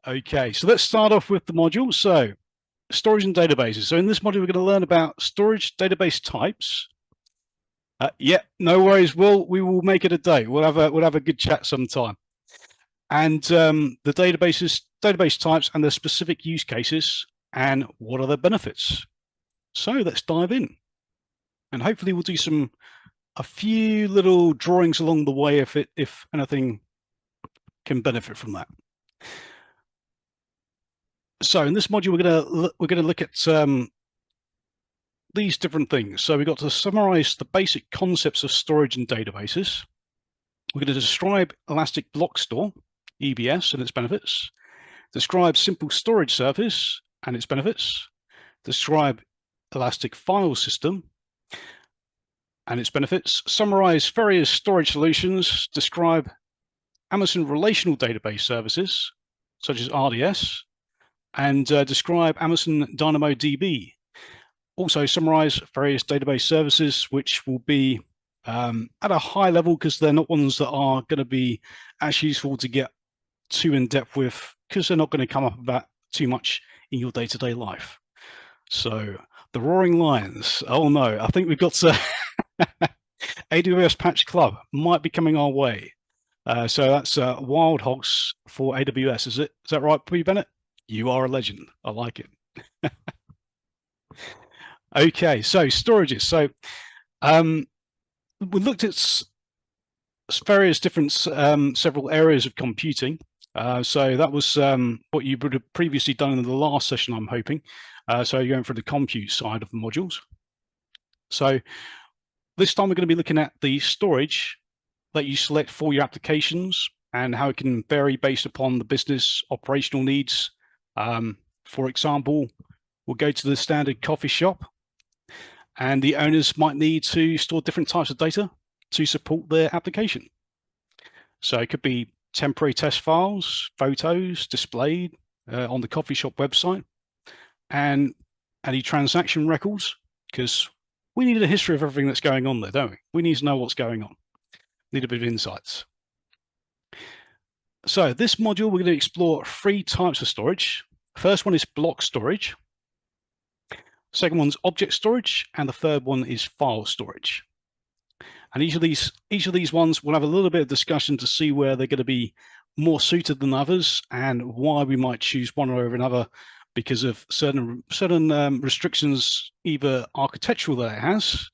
Okay, so let's start off with the module. So storage and databases. So in this module, we're going to learn about storage database types. Yeah, no worries. We will make it a day. We'll have a good chat sometime. And the database types and the specific use cases and what are their benefits. So let's dive in. And hopefully we'll do a few little drawings along the way if anything can benefit from that. So in this module, we're gonna look at these different things. So we've got to summarize the basic concepts of storage and databases. We're going to describe Elastic Block Store, EBS, and its benefits. Describe Simple Storage Service and its benefits. Describe Elastic File System and its benefits. Summarize various storage solutions. Describe Amazon Relational Database Services, such as RDS, and describe Amazon DynamoDB. Also summarize various database services, which will be at a high level because they're not ones that are going to be as useful to get too in depth with because they're not going to come up about too much in your day-to-day life. So the roaring lions. Oh no, I think we've got AWS Patch Club might be coming our way. So that's Wild Hogs for AWS. Is that right, P. Bennett? You are a legend. I like it. Okay, so storages. So we looked at various different several areas of computing. So that was what you would have previously done in the last session, I'm hoping. So you're going for the compute side of the modules. So this time we're going to be looking at the storage that you select for your applications and how it can vary based upon the business operational needs. For example, we'll go to the standard coffee shop and the owners might need to store different types of data to support their application. So it could be temporary test files, photos displayed on the coffee shop website, and any transaction records, because we need a history of everything that's going on there, don't we? We need to know what's going on. Need a bit of insights. So this module, we're going to explore 3 types of storage. First one is block storage. Second one's object storage, and the third one is file storage. And each of these ones we'll have a little bit of discussion to see where they're going to be more suited than others and why we might choose one over another because of certain restrictions, either architectural that it has,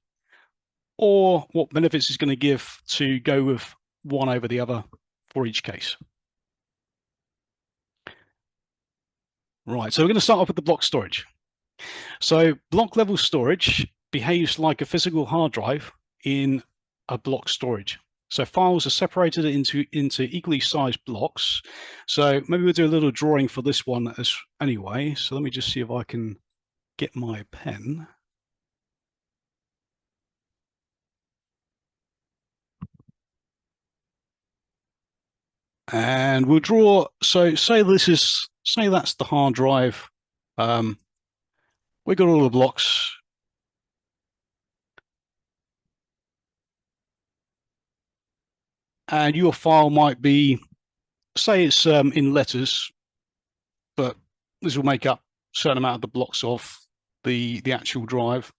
or what benefits it's going to give to go with one over the other for each case. Right, so we're going to start off with the block storage. So block level storage behaves like a physical hard drive in a block storage. So files are separated into equally sized blocks. So maybe we'll do a little drawing for this one anyway. So let me just see if I can get my pen. And we'll draw, so say that's the hard drive. We've got all the blocks. And your file might be, say it's in letters, but this will make up a certain amount of the blocks of the actual drive.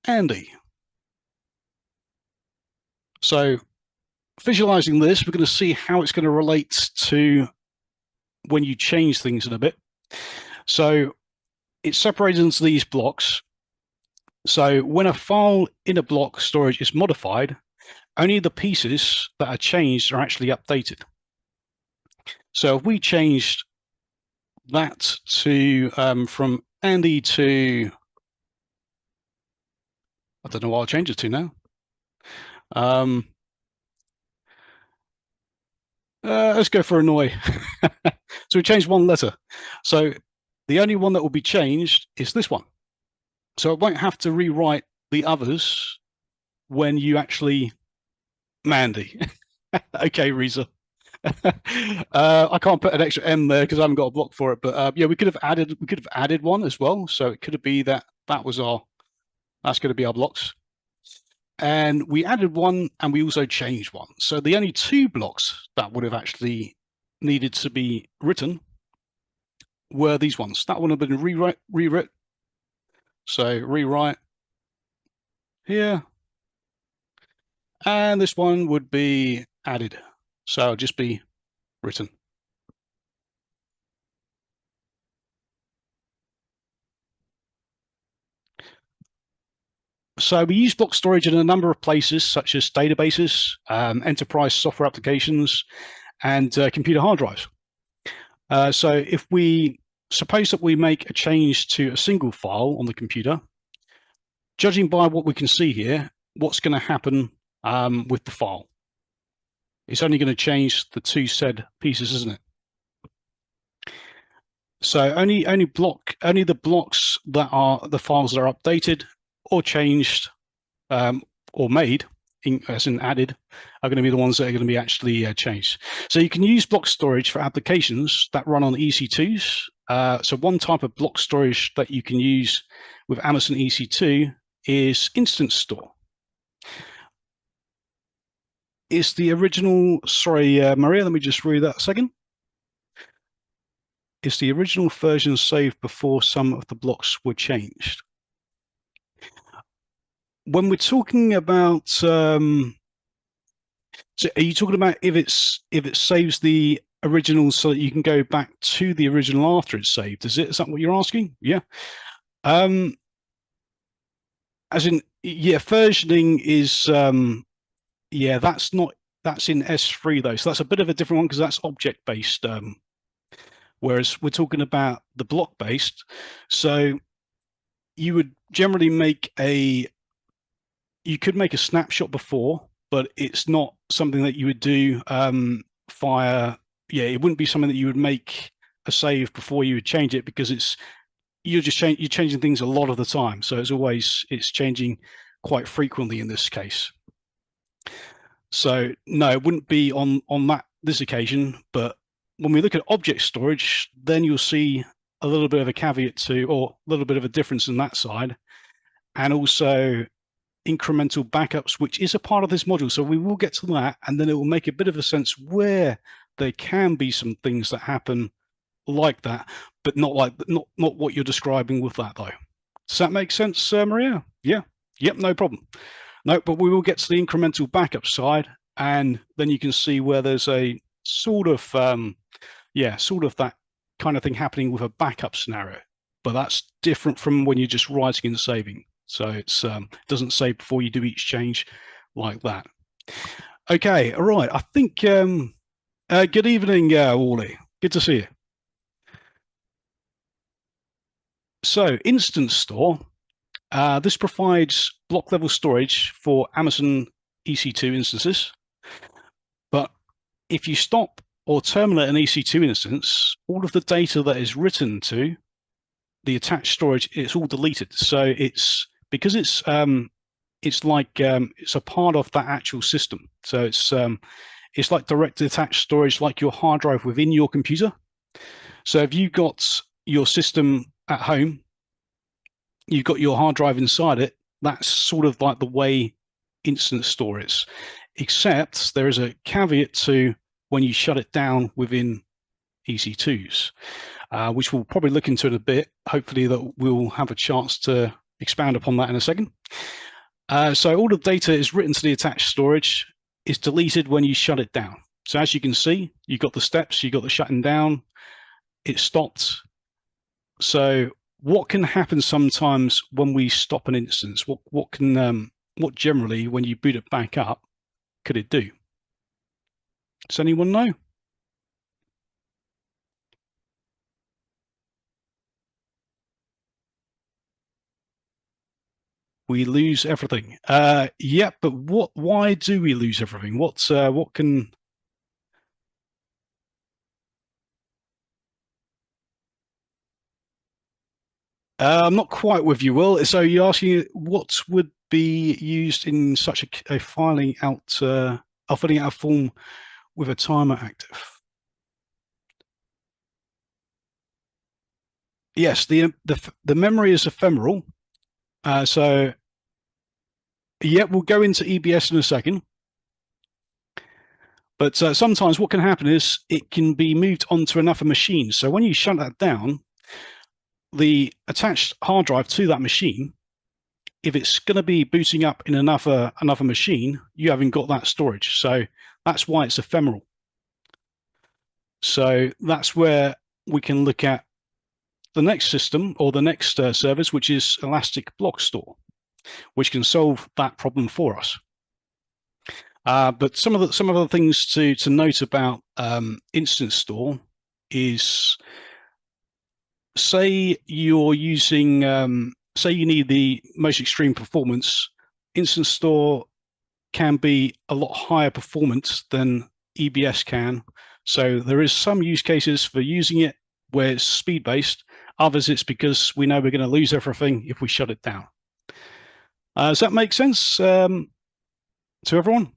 Andy. So visualizing this, we're going to see how it's going to relate to when you change things in a bit. So it's separated into these blocks. So when a file in a block storage is modified, only the pieces that are changed are actually updated. So if we changed that to from Andy to, I don't know what I'll change it to now. Let's go for annoy. So we changed one letter. So the only one that will be changed is this one. So it won't have to rewrite the others when you actually Mandy. Okay, Reza. I can't put an extra M there because I haven't got a block for it. But yeah, we could have added one as well. So it could be that's going to be our blocks. and we added one and we also changed one. So the only two blocks that would have actually needed to be written were these ones. That one have been rewrite. So rewrite here. And this one would be added. So it'll just be written. So we use block storage in a number of places, such as databases, enterprise software applications, and computer hard drives. So if we suppose that we make a change to a single file on the computer, judging by what we can see here, what's going to happen with the file? It's only going to change the two said pieces, isn't it? So only the blocks that are the files that are updated or changed or made, as in added, are going to be the ones that are going to be actually changed. So you can use block storage for applications that run on EC2s. So one type of block storage that you can use with Amazon EC2 is instance store. Is the original, sorry, Maria, let me just read that a second. Is the original version saved before some of the blocks were changed? When we're talking about, so are you talking about if it saves the original so that you can go back to the original after it's saved? Is that what you're asking? Yeah. As in, yeah, versioning is yeah, that's in S3 though, so that's a bit of a different one because that's object based. Whereas we're talking about the block based, so you would generally you could make a snapshot before, but it's not something that you would do via, yeah, it wouldn't be something that you would make a save before you would change it because you're changing things a lot of the time. So it's changing quite frequently in this case. So no, it wouldn't be on this occasion, but when we look at object storage, then you'll see a little bit of a caveat or a little bit of a difference in that side. And also incremental backups, which is a part of this module. So we will get to that, and then it will make a bit of a sense where there can be some things that happen like that, but not what you're describing with that though. Does that make sense, Maria? Yeah. Yep, no problem. No, but we will get to the incremental backup side, and then you can see where there's a sort of that kind of thing happening with a backup scenario. But that's different from when you're just writing and saving. So it doesn't save before you do each change like that. Okay, all right. I think good evening, Wally. Good to see you. So instance store. This provides block level storage for Amazon EC2 instances. But if you stop or terminate an EC2 instance, all of the data that is written to the attached storage, it's all deleted. So it's because it's a part of that actual system. So it's like direct attached storage, like your hard drive within your computer. So if you've got your system at home, you've got your hard drive inside it, that's sort of like the way instance store is, except there is a caveat to when you shut it down within EC2s, which we'll probably look into in a bit. Hopefully that we'll have a chance to expand upon that in a second. So all the data is written to the attached storage, is deleted when you shut it down. So as you can see, you've got the steps, you've got the shutting down, it stopped. So what can happen sometimes when we stop an instance? What generally, when you boot it back up, could it do? Does anyone know? We lose everything. Yeah, but why do we lose everything? What can? I'm not quite with you, Will. So you're asking what would be used in such a filing out, filling out a form with a timer active? Yes, the memory is ephemeral. So Yeah, we'll go into EBS in a second. But sometimes what can happen is it can be moved onto another machine. So when you shut that down, the attached hard drive to that machine, if it's going to be booting up in another machine, you haven't got that storage. So that's why it's ephemeral. So that's where we can look at the next system or the next service, which is Elastic Block Store, which can solve that problem for us. But some of the things to note about Instance Store is, say you're using, say you need the most extreme performance, Instance Store can be a lot higher performance than EBS can. So there is some use cases for using it where it's speed based. Others it's because we know we're going to lose everything if we shut it down. Does that make sense to everyone?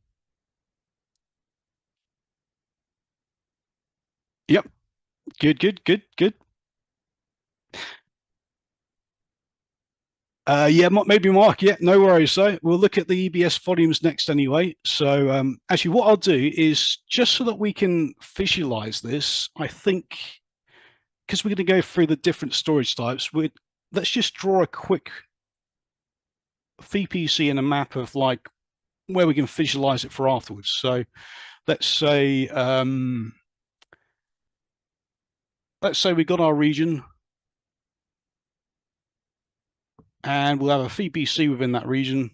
Yep. Good. Yeah, maybe Mark. Yeah, no worries. So we'll look at the EBS volumes next anyway. So actually what I'll do is, just so that we can visualize this, I think, because we're going to go through the different storage types, let's just draw a quick VPC and a map of like where we can visualize it for afterwards. So let's say we got our region, and we'll have a VPC within that region.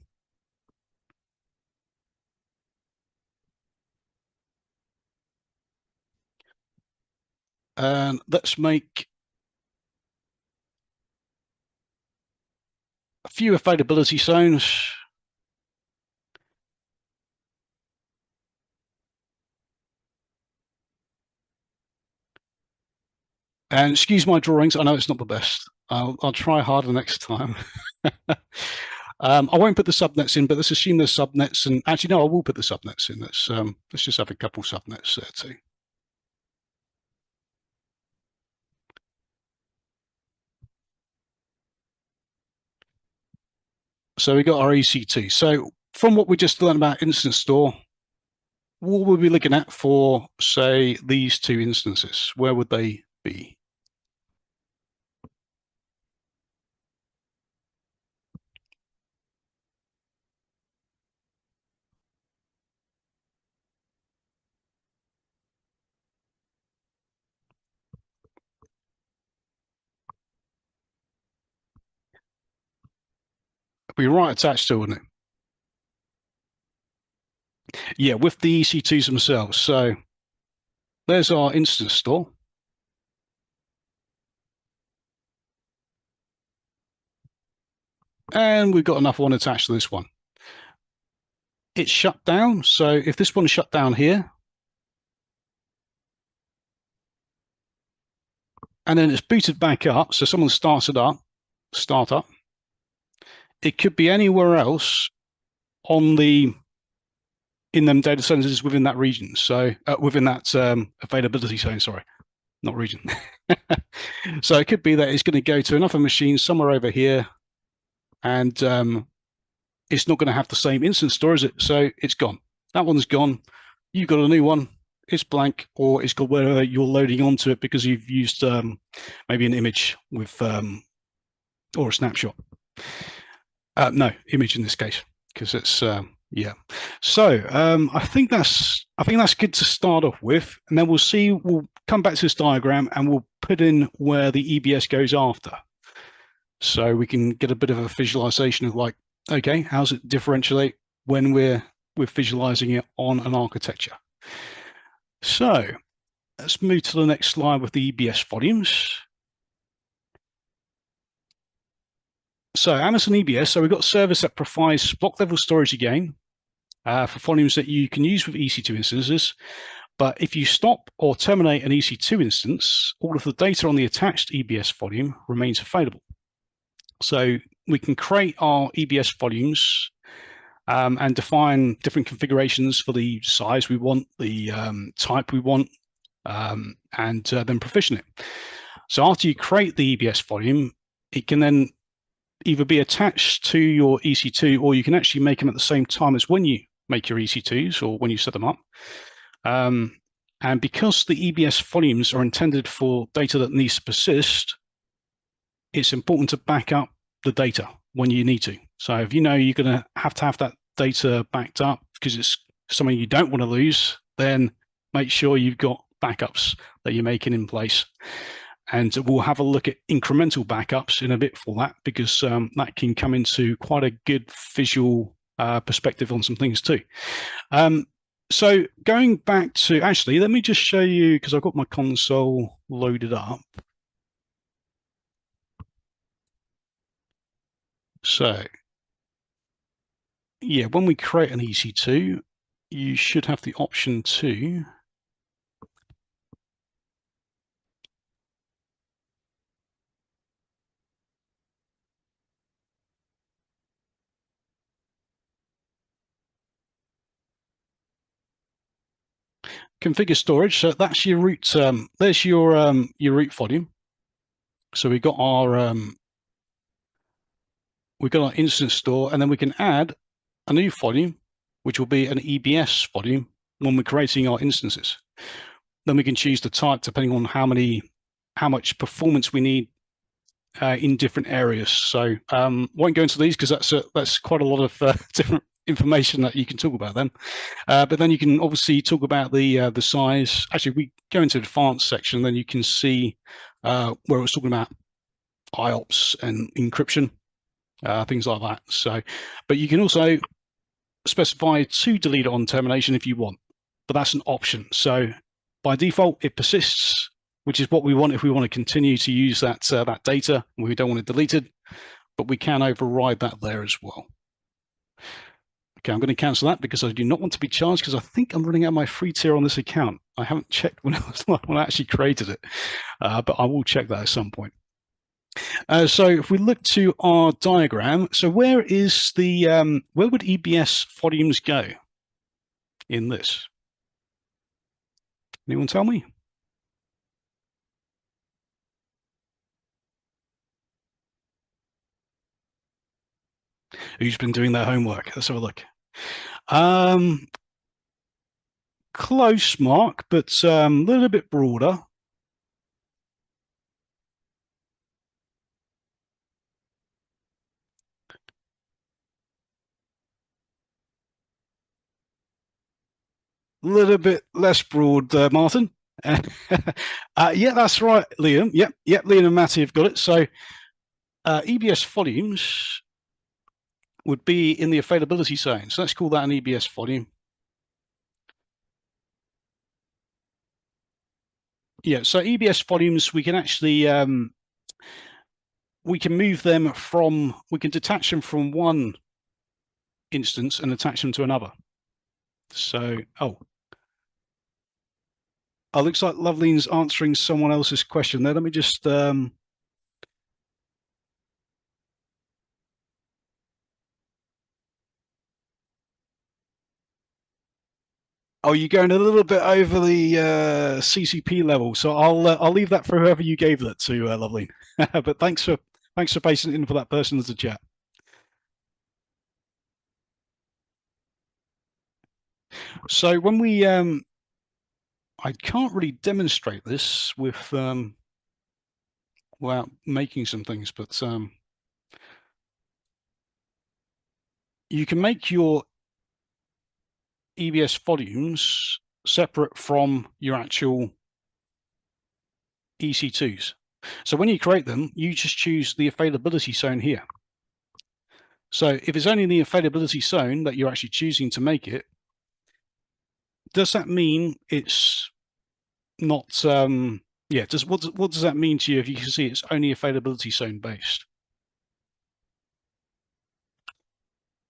And let's make a few availability zones. And excuse my drawings, I know it's not the best. I'll try harder next time. I won't put the subnets in, but let's assume there's subnets. And actually, no, I will put the subnets in. Let's just have a couple subnets there too. So we got our EC2. So from what we just learned about Instance Store, what would we be looking at for, say, these two instances? Where would they be? Be right attached to, wouldn't it? Yeah, with the EC2s themselves. So there's our Instance Store. And we've got another one attached to this one. It's shut down. So if this one is shut down here, and then it's booted back up, so someone starts it up, startup, it could be anywhere else on in them data centers within that region. So within that availability zone, sorry, not region. So it could be that it's going to go to another machine somewhere over here, and it's not going to have the same instance store, is it? So it's gone. That one's gone. You've got a new one. It's blank, or it's got where you're loading onto it because you've used maybe an image with or a snapshot. No, image in this case, because it's yeah. So I think that's good to start off with, and then we'll come back to this diagram and we'll put in where the EBS goes after, so we can get a bit of a visualization of like, okay, how's it differentiate when we're visualizing it on an architecture. So let's move to the next slide with the EBS volumes. So Amazon EBS, so we've got a service that provides block level storage again for volumes that you can use with EC2 instances. But if you stop or terminate an EC2 instance, all of the data on the attached EBS volume remains available. So we can create our EBS volumes and define different configurations for the size we want, the type we want, and then provision it. So after you create the EBS volume, it can then either be attached to your EC2, or you can actually make them at the same time as when you make your EC2s or when you set them up. And because the EBS volumes are intended for data that needs to persist, it's important to back up the data when you need to. So if you know you're going to have that data backed up because it's something you don't want to lose, then make sure you've got backups that you're making in place. And we'll have a look at incremental backups in a bit for that, because that can come into quite a good visual perspective on some things too. So going back to, actually, let me just show you, because I've got my console loaded up. So yeah, when we create an EC2, you should have the option to configure storage. So that's your root. There's your root volume. So we've got our instance store, and then we can add a new volume, which will be an EBS volume when we're creating our instances. Then we can choose the type depending on how much performance we need in different areas. So won't go into these because that's quite a lot of different information that you can talk about then. But then you can obviously talk about the size. Actually, we go into the advanced section, then you can see where it was talking about IOPS and encryption, things like that. So, but you can also specify to delete it on termination if you want, but that's an option. So by default, it persists, which is what we want if we want to continue to use that data. We don't want it deleted, but we can override that there as well. Okay, I'm going to cancel that because I do not want to be charged, because I think I'm running out of my free tier on this account. I haven't checked when I actually created it, but I will check that at some point. So if we look to our diagram, so where is the where would EBS volumes go in this? Anyone tell me? Who's been doing their homework? Let's have a look. Close, Mark, but a little bit broader. A little bit less broad, Martin. Yeah, that's right, Liam. Yep, Liam and Matty have got it. So EBS volumes would be in the availability zone. So let's call that an EBS volume. Yeah, so EBS volumes, we can actually we can move them from, we can detach them from one instance and attach them to another. So, looks like Lovely's answering someone else's question there. Let me just oh, you're going a little bit over the CCP level, so I'll leave that for whoever you gave that to, Lovely. But thanks for pasting it in for that person as a chat. So when we I can't really demonstrate this with without making some things, but you can make your EBS volumes separate from your actual EC2s. So when you create them, you just choose the availability zone here. So if it's only in the availability zone that you're actually choosing to make it, does that mean it's not what does that mean to you if you can see it's only availability zone based?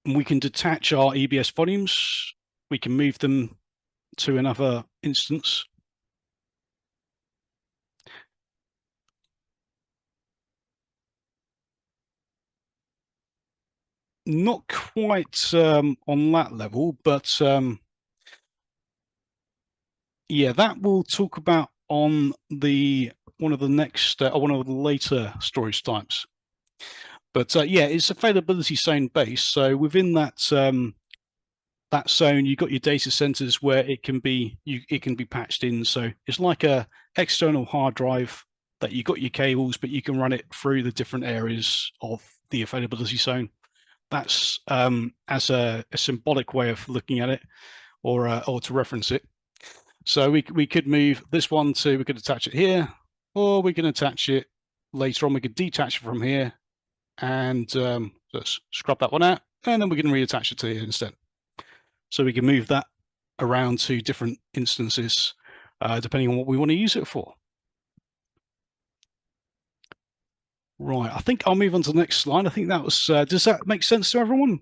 And we can detach our EBS volumes, we can move them to another instance. Not quite on that level, but yeah, that we'll talk about on one of the next one of the later storage types. But yeah, it's availability zone based. So within that that zone, you've got your data centers where it can be patched in. So it's like a external hard drive that you got your cables, but you can run it through the different areas of the availability zone. That's as a symbolic way of looking at it, or to reference it. So we could move this one to, we could attach it here, or we can attach it later on. We could detach it from here and let's scrub that one out, and then we can reattach it to here instead. So we can move that around to different instances depending on what we want to use it for. Right, I think I'll move on to the next slide. I think that was, does that make sense to everyone?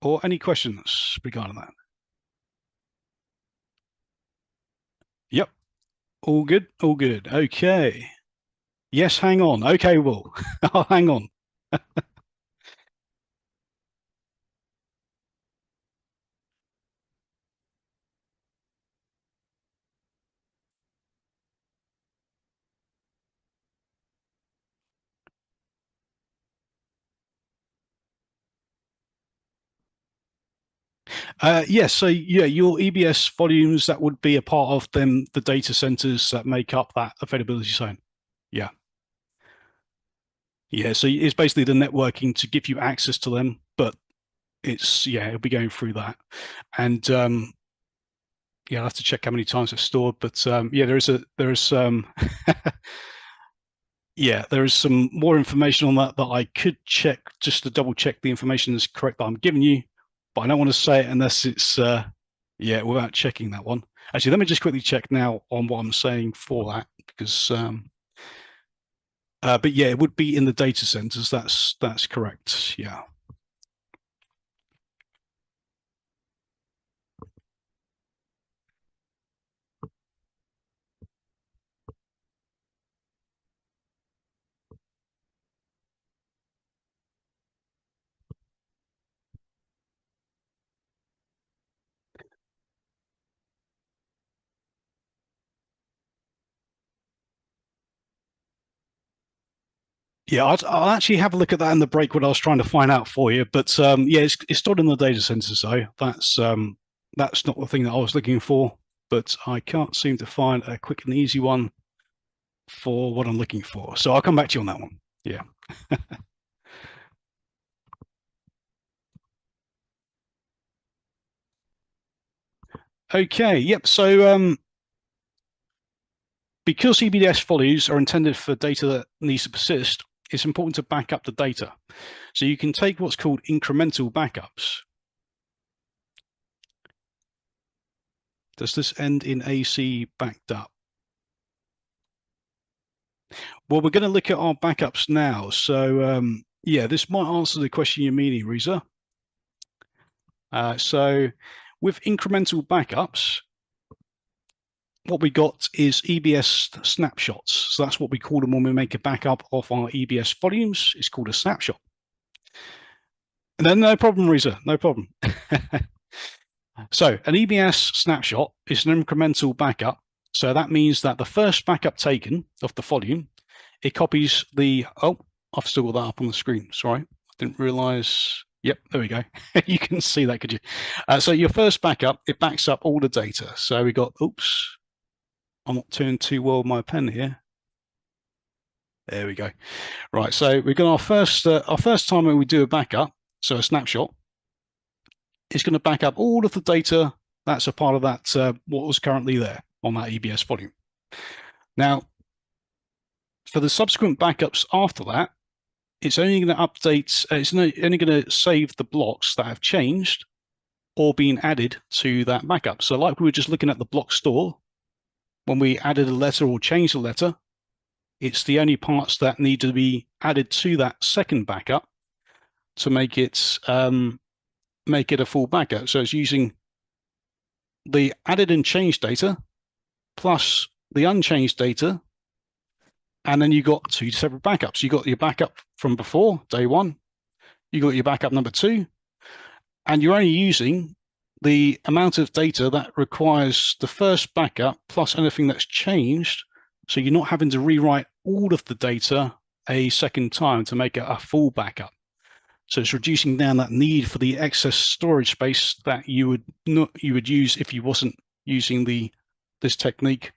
Or any questions regarding that? Yep, all good, all good. Okay. Yes, hang on. Okay, well, I'll hang on. Yes, so yeah, your EBS volumes, that would be a part of them, the data centers that make up that availability zone. Yeah. Yeah, so it's basically the networking to give you access to them, but it's, yeah, it'll be going through that. And yeah, I'll have to check how many times it's stored, but yeah, there is yeah, there is some more information on that that I could check just to double check the information is correct that I'm giving you, but I don't want to say it unless it's yeah, without checking that one. Actually, let me just quickly check now on what I'm saying for that, because but yeah, it would be in the data centers. That's correct. Yeah. Yeah, I'll actually have a look at that in the break, what I was trying to find out for you. But yeah, it's stored in the data center, so that's not the thing that I was looking for. But I can't seem to find a quick and easy one for what I'm looking for. So I'll come back to you on that one. Yeah. Okay. Yep. So because EBS values are intended for data that needs to persist, it's important to back up the data. So you can take what's called incremental backups. Does this end in AC backed up? Well, we're going to look at our backups now. So yeah, this might answer the question you're meaning, Reza. So with incremental backups, what we got is EBS snapshots. So that's what we call them when we make a backup of our EBS volumes. It's called a snapshot. And then no problem, Reza, no problem. So an EBS snapshot is an incremental backup. So that means that the first backup taken of the volume, it copies the, oh, I've still got that up on the screen. Sorry, I didn't realize. Yep, there we go. You can see that, could you? So your first backup, it backs up all the data. So we got, oops, I'm not turning too well with my pen here. There we go. Right, so we've got our first time when we do a backup, so a snapshot, it's going to back up all of the data that's a part of that, what was currently there on that EBS volume. Now, for the subsequent backups after that, it's only going to update, it's only going to save the blocks that have changed or been added to that backup. So like we were just looking at the block store, when we added a letter or changed a letter, it's the only parts that need to be added to that second backup to make it a full backup. So it's using the added and changed data plus the unchanged data, and then you got two separate backups. You got your backup from before day one, you got your backup number two, and you're only using the amount of data that requires the first backup plus anything that's changed So you're not having to rewrite all of the data a second time to make it a full backup. So it's reducing down that need for the excess storage space that you would use if you wasn't using this technique,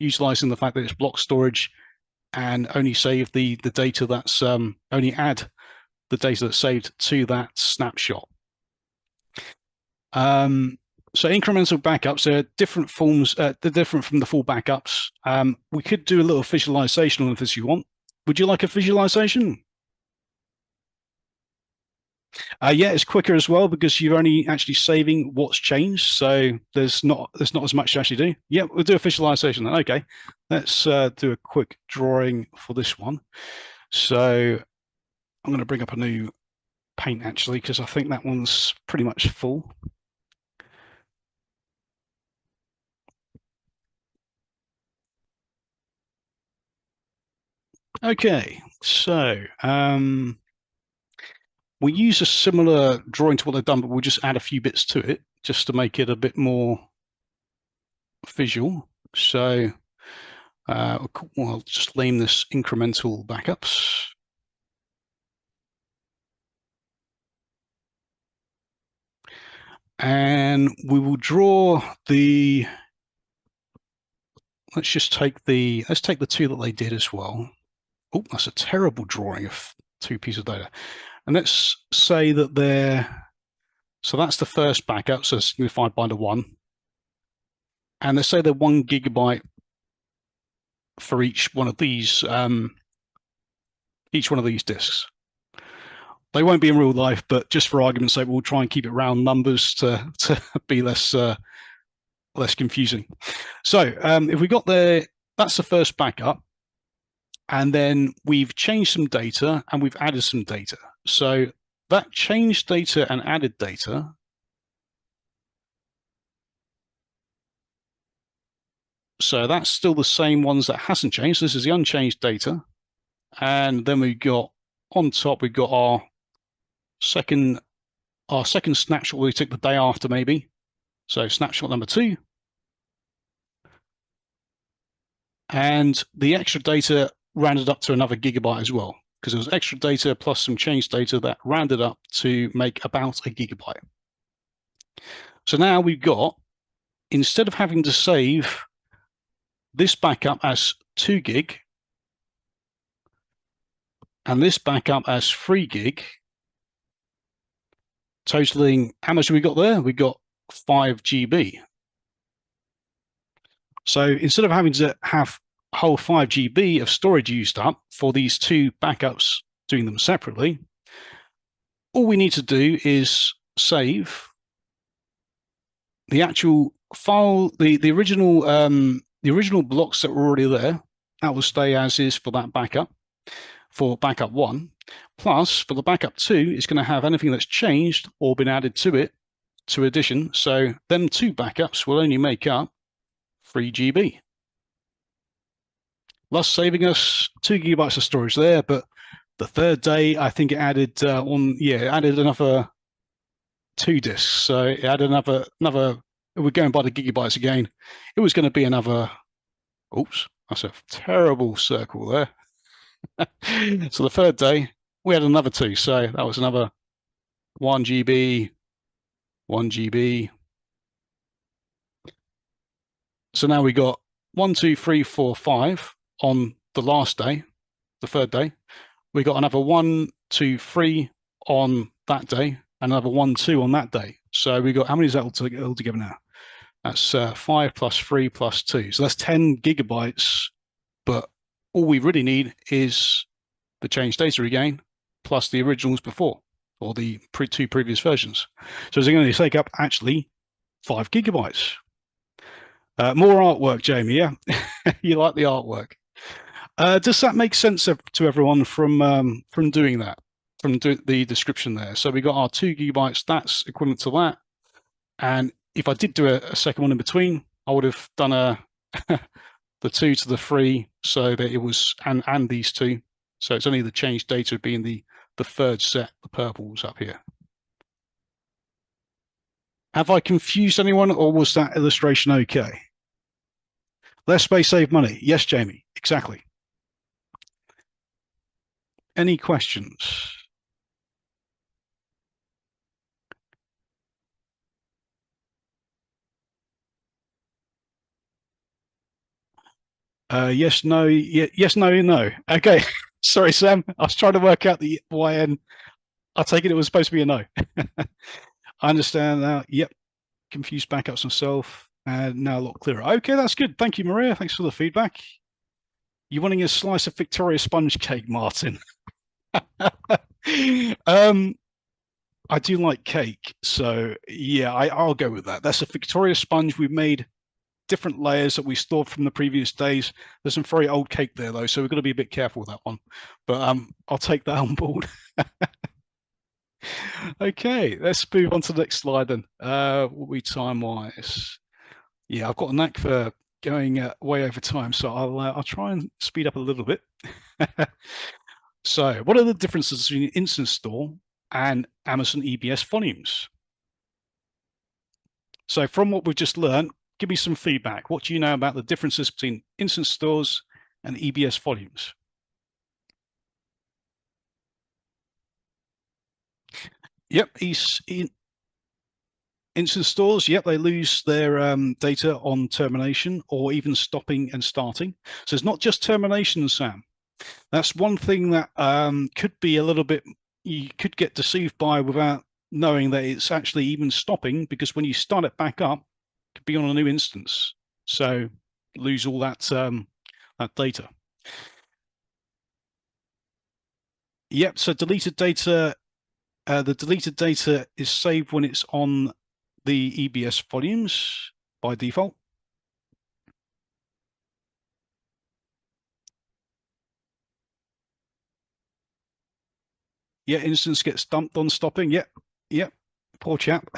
utilizing the fact that it's block storage and only save the data that's only add the data that's saved to that snapshot. So incremental backups are different forms. They're different from the full backups. We could do a little visualization on this if you want. Would you like a visualization? Yeah, it's quicker as well because you're only actually saving what's changed. So there's not as much to actually do. Yeah, we'll do a visualization then. Okay, let's do a quick drawing for this one. So I'm going to bring up a new paint actually because I think that one's pretty much full. Okay, so we use a similar drawing to what they've done, but we'll just add a few bits to it just to make it a bit more visual. So I'll just name this incremental backups. And we will draw the, let's take the two that they did as well. Oh, that's a terrible drawing of two pieces of data. And let's say that so that's the first backup, so signified by the 1. And let's say they're 1 gigabyte for each one of these disks. They won't be in real life, but just for argument's sake, we'll try and keep it round numbers to be less confusing. So if we got there, that's the first backup. And then we've changed some data and we've added some data. So that changed data and added data so that's still the same ones that hasn't changed. This is the unchanged data. And then we got on top, we've got our second snapshot we took the day after maybe. So snapshot number 2. And the extra data rounded up to another gigabyte as well, because there was extra data plus some changed data that rounded up to make about a gigabyte. So now we've got, instead of having to save this backup as 2 gig and this backup as 3 gig, totaling, how much have we got there? We got 5 GB. So instead of having to have a whole 5 GB of storage used up for these 2 backups, doing them separately, all we need to do is save the actual file, the original blocks that were already there. That will stay as is for that backup, for backup 1. Plus, for the backup 2, it's going to have anything that's changed or been added to it, to addition. So them 2 backups will only make up 3 GB. Thus saving us 2 gigabytes of storage there. But the third day, I think it added added another 2 disks. So it added another. We're going by the gigabytes again. It was going to be another. Oops, that's a terrible circle there. So the third day, we had another 2. So that was another 1 GB, 1 GB. So now we got 1, 2, 3, 4, 5 on the last day, the third day. We got another 1, 2, 3 on that day, and another 1, 2 on that day. So we got, how many is that altogether now? That's 5 plus 3 plus 2. So that's 10 gigabytes. But all we really need is the changed data again, plus the originals before, or the 2 previous versions. So it's going to take up actually 5 gigabytes. More artwork, Jamie, yeah? You like the artwork. Does that make sense to everyone from doing that, from the description there? So we got our 2 gigabytes, that's equivalent to that. And if I did do a second one in between, I would have done the 2 to the 3, so that it was, and these 2. So it's only the changed data being the third set, the purples up here. Have I confused anyone, or was that illustration okay? Less space, save money. Yes, Jamie, exactly. Any questions? Yes, no, yes, no, no. Okay. Sorry, Sam. I was trying to work out the YN. I take it was supposed to be a no. I understand now. Yep. Confused backups myself. And now a lot clearer. Okay, that's good. Thank you, Maria. Thanks for the feedback. You wanting a slice of Victoria sponge cake, Martin? um, I do like cake, so yeah, I'll go with that. That's a Victoria sponge. We've made different layers that we stored from the previous days. There's some very old cake there though, so we've got to be a bit careful with that one. But I'll take that on board. Okay, let's move on to the next slide then. What we time wise? Yeah, I've got a knack for going way over time, so I'll try and speed up a little bit. So, what are the differences between Instant Store and Amazon EBS volumes? So, from what we've just learned, give me some feedback. What do you know about the differences between Instant Stores and EBS volumes? Yep, Instant Stores, yep, they lose their data on termination or even stopping and starting. So it's not just termination, Sam. That's one thing that could be a little bit, you could get deceived by without knowing that it's actually even stopping, because when you start it back up, it could be on a new instance. So lose all that data. Yep, so deleted data, the deleted data is saved when it's on the EBS volumes by default. Yeah, instance gets dumped on stopping. Yep, yep. Poor chap.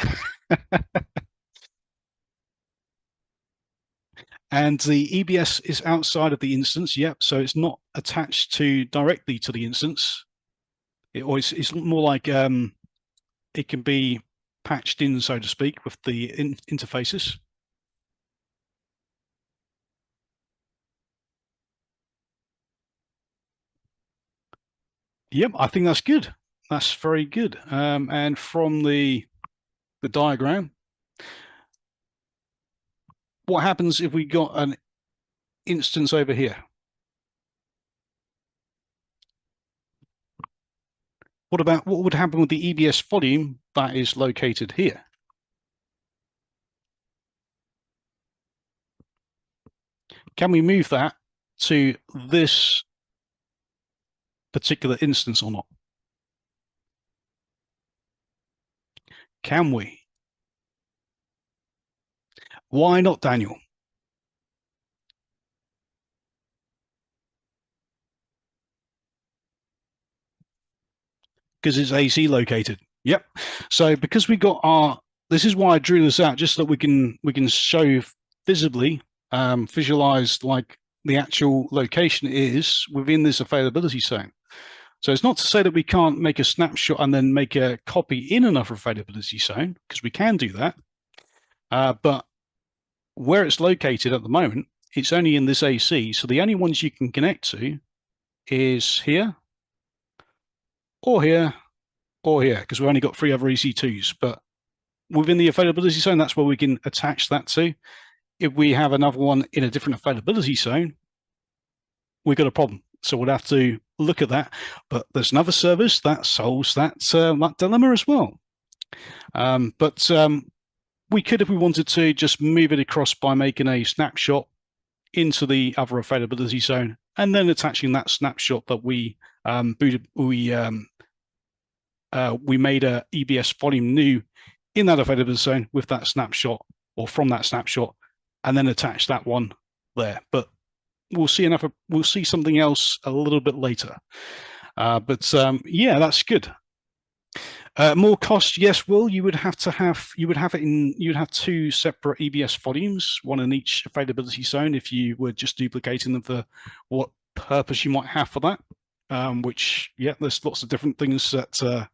And the EBS is outside of the instance. Yep. So it's not attached to directly to the instance. It's more like it can be patched in, so to speak, with the interfaces. Yep, I think that's good. That's very good. And from the diagram, what happens if we got an instance over here? What would happen with the EBS volume that is located here? Can we move that to this particular instance or not? Can we? Why not, Daniel? Because it's AC located. Yep. So because we got our, this is why I drew this out, just so that we can show visibly, visualize like the actual location is within this availability zone. So it's not to say that we can't make a snapshot and then make a copy in another availability zone, because we can do that. But where it's located at the moment, it's only in this AC. So the only ones you can connect to is here, or here, or here, because we've only got 3 other EC2s. But within the availability zone, that's where we can attach that to. If we have another one in a different availability zone, we've got a problem. So we'll have to look at that. But there's another service that solves that dilemma as well. But we could, if we wanted to, just move it across by making a snapshot into the other availability zone and then attaching that snapshot that we made a EBS volume new in that availability zone with that snapshot, or from that snapshot, and then attach that one there. But we'll see something else a little bit later. But yeah, that's good. More cost, yes, Will. You would have 2 separate EBS volumes, one in each availability zone, if you were just duplicating them for what purpose you might have for that. Which, yeah, there's lots of different things that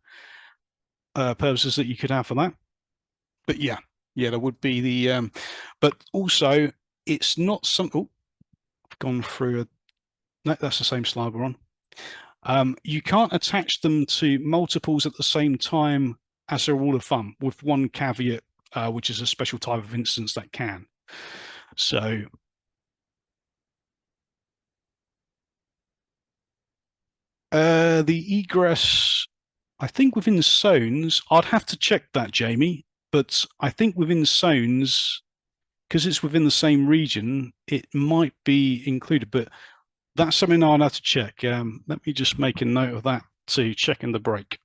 purposes that you could have for that. But yeah, there would be the. But also, it's not some. Oh, gone through. No, that's the same slide we're on. You can't attach them to multiples at the same time as a rule of thumb, with one caveat, which is a special type of instance that can. So the egress, I think within zones, I'd have to check that, Jamie, but I think within zones, because it's within the same region, it might be included, but that's something I'll have to check. Let me just make a note of that to check in the break.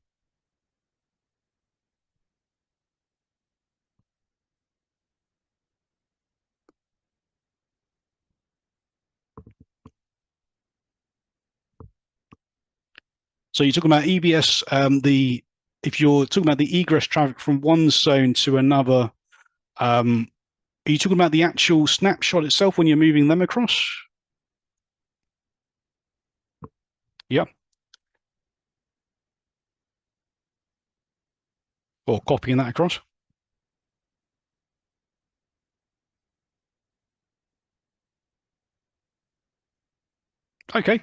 So you're talking about EBS, if you're talking about the egress traffic from one zone to another, are you talking about the actual snapshot itself when you're moving them across? Yeah. Or copying that across? Okay,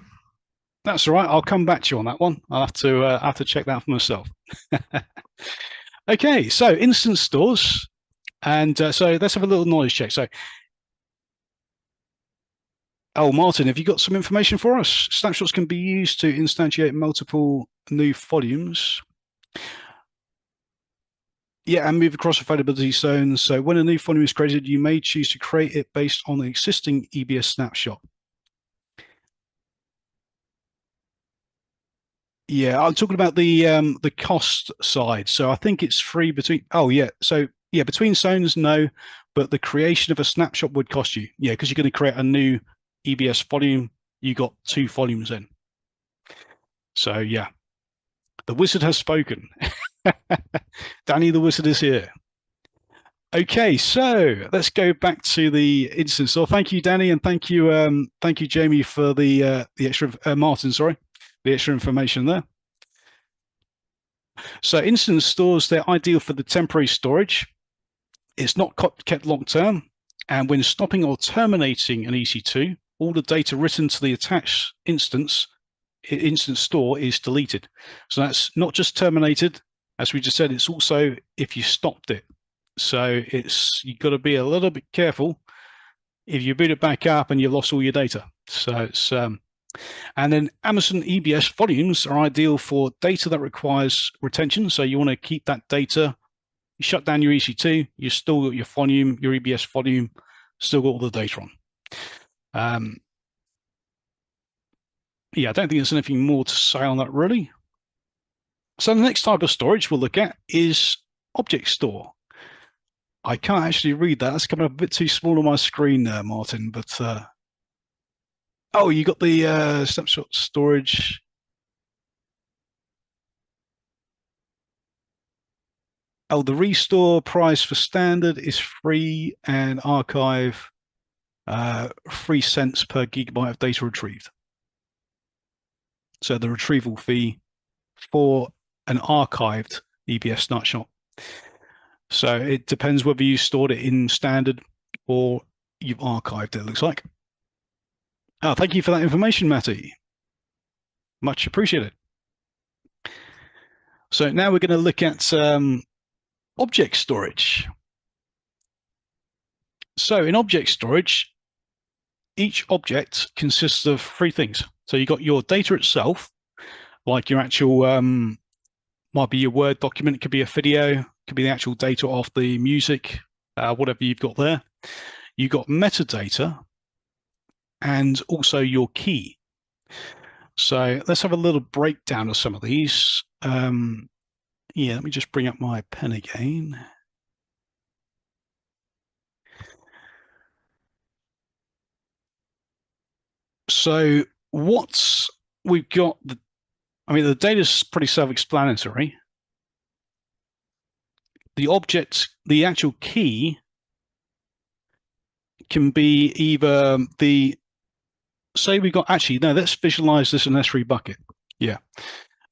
that's all right. I'll come back to you on that one. I'll have to check that for myself. Okay, so instance stores, and so let's have a little knowledge check. So, oh, Martin, have you got some information for us? Snapshots can be used to instantiate multiple new volumes. Yeah, and move across availability zones. So when a new volume is created, you may choose to create it based on the existing EBS snapshot. Yeah, I'm talking about the cost side. So I think it's free between. Oh yeah, so yeah, between zones, no, but the creation of a snapshot would cost you. Yeah, because you're going to create a new EBS volume. You got 2 volumes in. So yeah, the wizard has spoken. Danny the wizard is here. Okay, so let's go back to the instance. So thank you, Danny, and thank you, Jamie, for the extra Martin, sorry, the extra information there. So instance stores, they're ideal for the temporary storage. It's not kept long term, and when stopping or terminating an EC2, all the data written to the attached instance store is deleted. So that's not just terminated, as we just said, it's also if you stopped it. So you've got to be a little bit careful if you boot it back up and you've lost all your data. So it's and then Amazon EBS volumes are ideal for data that requires retention. So you want to keep that data. You shut down your EC2, you still got your volume, your EBS volume, still got all the data on. Yeah, I don't think there's anything more to say on that really. So the next type of storage we'll look at is object store. I can't actually read that. That's coming up a bit too small on my screen there, Martin. But oh, you got the snapshot storage. Oh, the restore price for standard is free, and archive 3 cents per gigabyte of data retrieved. So the retrieval fee for an archived EBS snapshot. So it depends whether you stored it in standard or you've archived it, it looks like. Oh, thank you for that information, Matty. Much appreciated. So now we're going to look at object storage. So in object storage, each object consists of 3 things. So you've got your data itself, like your actual, might be your Word document, it could be a video, it could be the actual data of the music, whatever you've got there. You've got metadata and also your key. So let's have a little breakdown of some of these. Yeah, let me just bring up my pen again. So what's we've got, the data is pretty self-explanatory. The object, the actual key can be either say we've got, actually, no, let's visualize this in S3 bucket. Yeah.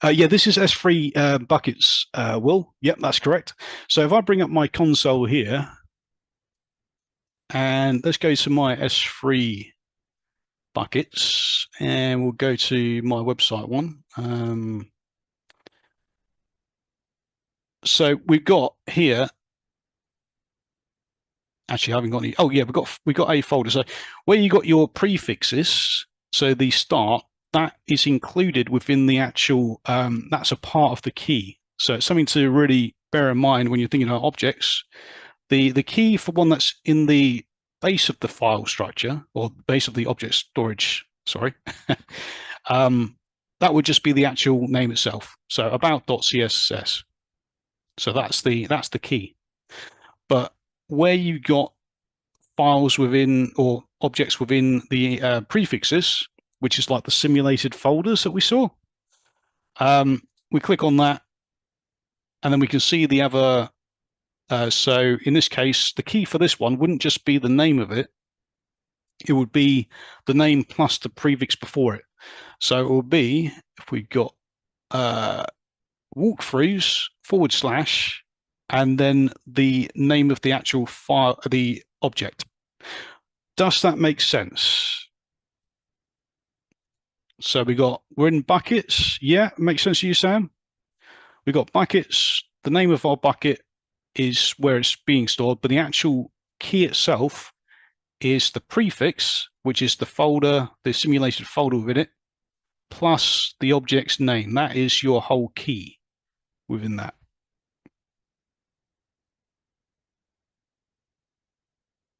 Yeah, this is S3 buckets, Will. Yep, that's correct. So if I bring up my console here, and let's go to my S3 buckets, and we'll go to my website one. So we've got here, actually I haven't got any. Oh yeah, we've got a folder. So where you got your prefixes, so the start, that is included within the actual, that's a part of the key. So it's something to really bear in mind when you're thinking about objects. The key for one that's in the base of the file structure, or base of the object storage, sorry, that would just be the actual name itself. So about.css. So that's the key. But where you got files within or objects within the prefixes, which is like the simulated folders that we saw, we click on that, and then we can see the other. So in this case, the key for this one wouldn't just be the name of it. It would be the name plus the prefix before it. So it will be, if we got walkthroughs / and then the name of the actual file, the object. Does that make sense? So we're in buckets. Yeah, makes sense to you, Sam? We got buckets. The name of our bucket is where it's being stored, but the actual key itself is the prefix, which is the folder, the simulated folder within it, plus the object's name. That is your whole key within that.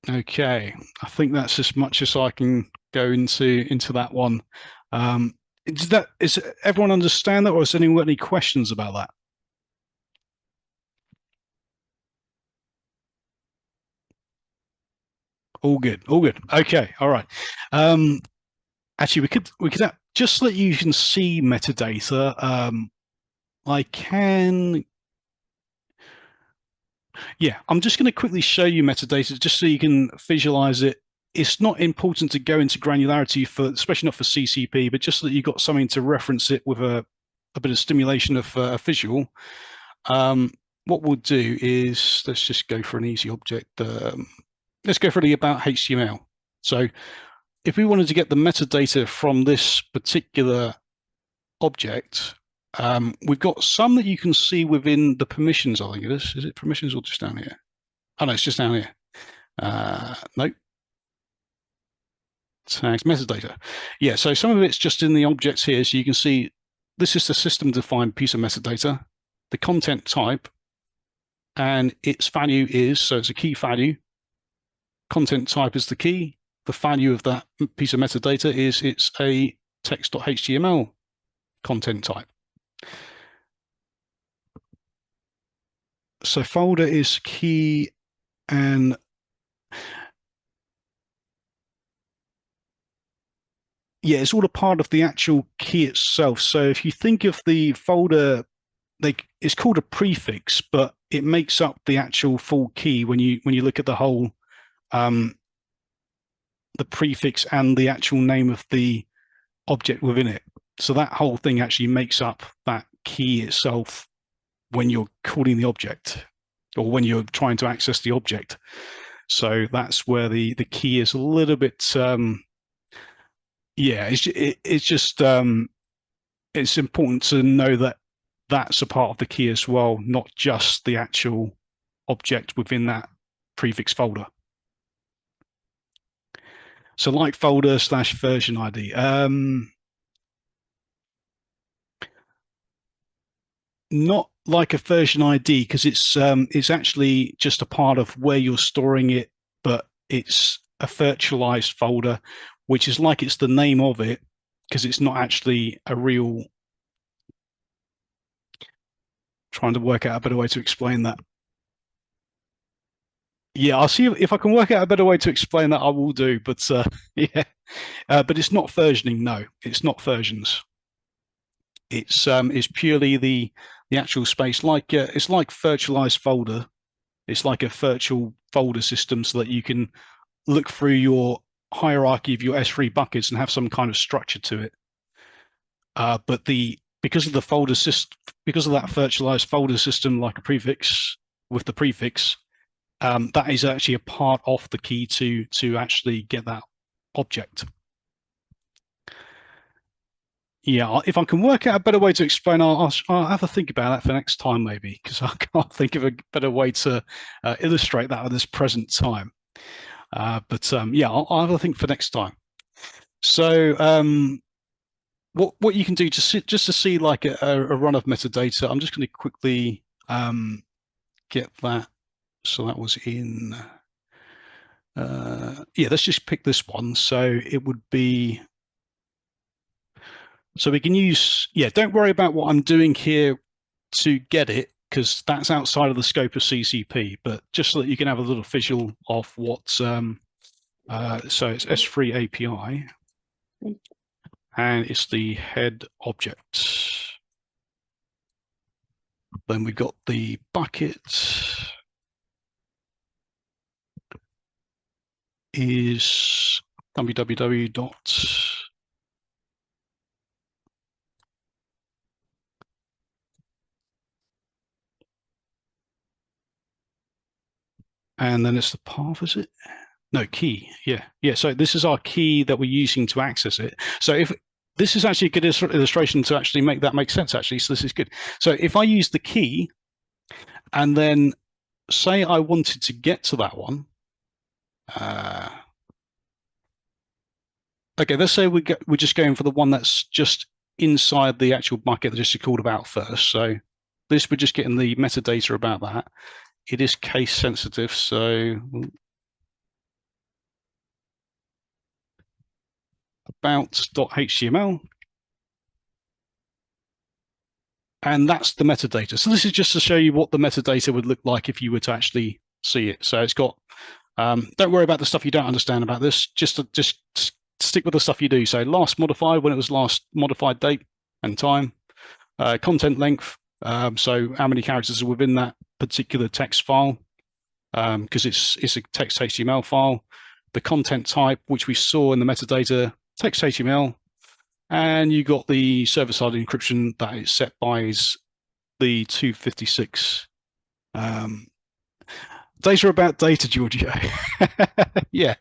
Okay, I think that's as much as I can go into that one. Is everyone understand that, or has anyone got any questions about that? All good, all good. Okay, all right. Actually, we could just so that you can see metadata. I can, yeah. I'm just going to quickly show you metadata just so you can visualize it. It's not important to go into granularity for, especially not for CCP, but just so that you've got something to reference it with a bit of stimulation of a visual. What we'll do is let's just go for an easy object. Let's go for the about HTML. So if we wanted to get the metadata from this particular object, we've got some that you can see within the permissions, I think it is. Is it permissions or just down here? Oh, no, it's just down here. Nope. Tags metadata. Yeah, so some of it's just in the objects here. So you can see this is the system-defined piece of metadata, the content type, and its value is, so it's a key value. Content type is the key. The value of that piece of metadata is it's a text.html content type. So folder is key, and yeah, it's all a part of the actual key itself. So if you think of the folder, it's called a prefix, but it makes up the actual full key when you look at the whole, the prefix and the actual name of the object within it. So that whole thing actually makes up that key itself when you're calling the object or when you're trying to access the object. So that's where the key is a little bit, yeah, it's just, it's important to know that that's a part of the key as well, not just the actual object within that prefix folder. So like folder / version ID. Not like a version ID because it's actually just a part of where you're storing it, but it's a virtualized folder, which is like it's the name of it because it's not actually a real. Trying to work out a better way to explain that. Yeah, I'll see if I can work out a better way to explain that. I will do, but yeah, but it's not versioning. No, it's not versions. It's purely the actual space. Like it's like virtualized folder. It's like a virtual folder system, so that you can look through your hierarchy of your S3 buckets and have some kind of structure to it. But because of the folder system, because of that virtualized folder system, like a prefix with the prefix, that is actually a part of the key to actually get that object. Yeah, if I can work out a better way to explain, I'll have a think about that for next time, maybe, because I can't think of a better way to illustrate that at this present time. But yeah, I'll have a think for next time. So what you can do just to see like a run of metadata, I'm just going to quickly get that. So that was in. Yeah, let's just pick this one. So it would be. So we can use. Yeah, don't worry about what I'm doing here to get it, because that's outside of the scope of CCP. But just so that you can have a little visual of what's. So it's S3 API, and it's the head object. Then we've got the bucket is www dot, and then it's the path, is it? No, key. Yeah. Yeah. So this is our key that we're using to access it. So if this is actually a good illustration to actually make that make sense, actually. So this is good. So if I use the key and then say I wanted to get to that one, okay, let's say we're just going for the one that's just inside the actual bucket that is called about first. So this, we're just getting the metadata about that. It is case sensitive, so about.html, and that's the metadata. So this is just to show you what the metadata would look like if you were to actually see it. So it's got, don't worry about the stuff you don't understand about this, just stick with the stuff you do. So last modified, when it was last modified, date and time, content length, so how many characters are within that particular text file, because it's a text HTML file, the content type, which we saw in the metadata, text HTML, and you got the server-side encryption that is set by is the 256. Data about data, Giorgio. Yeah,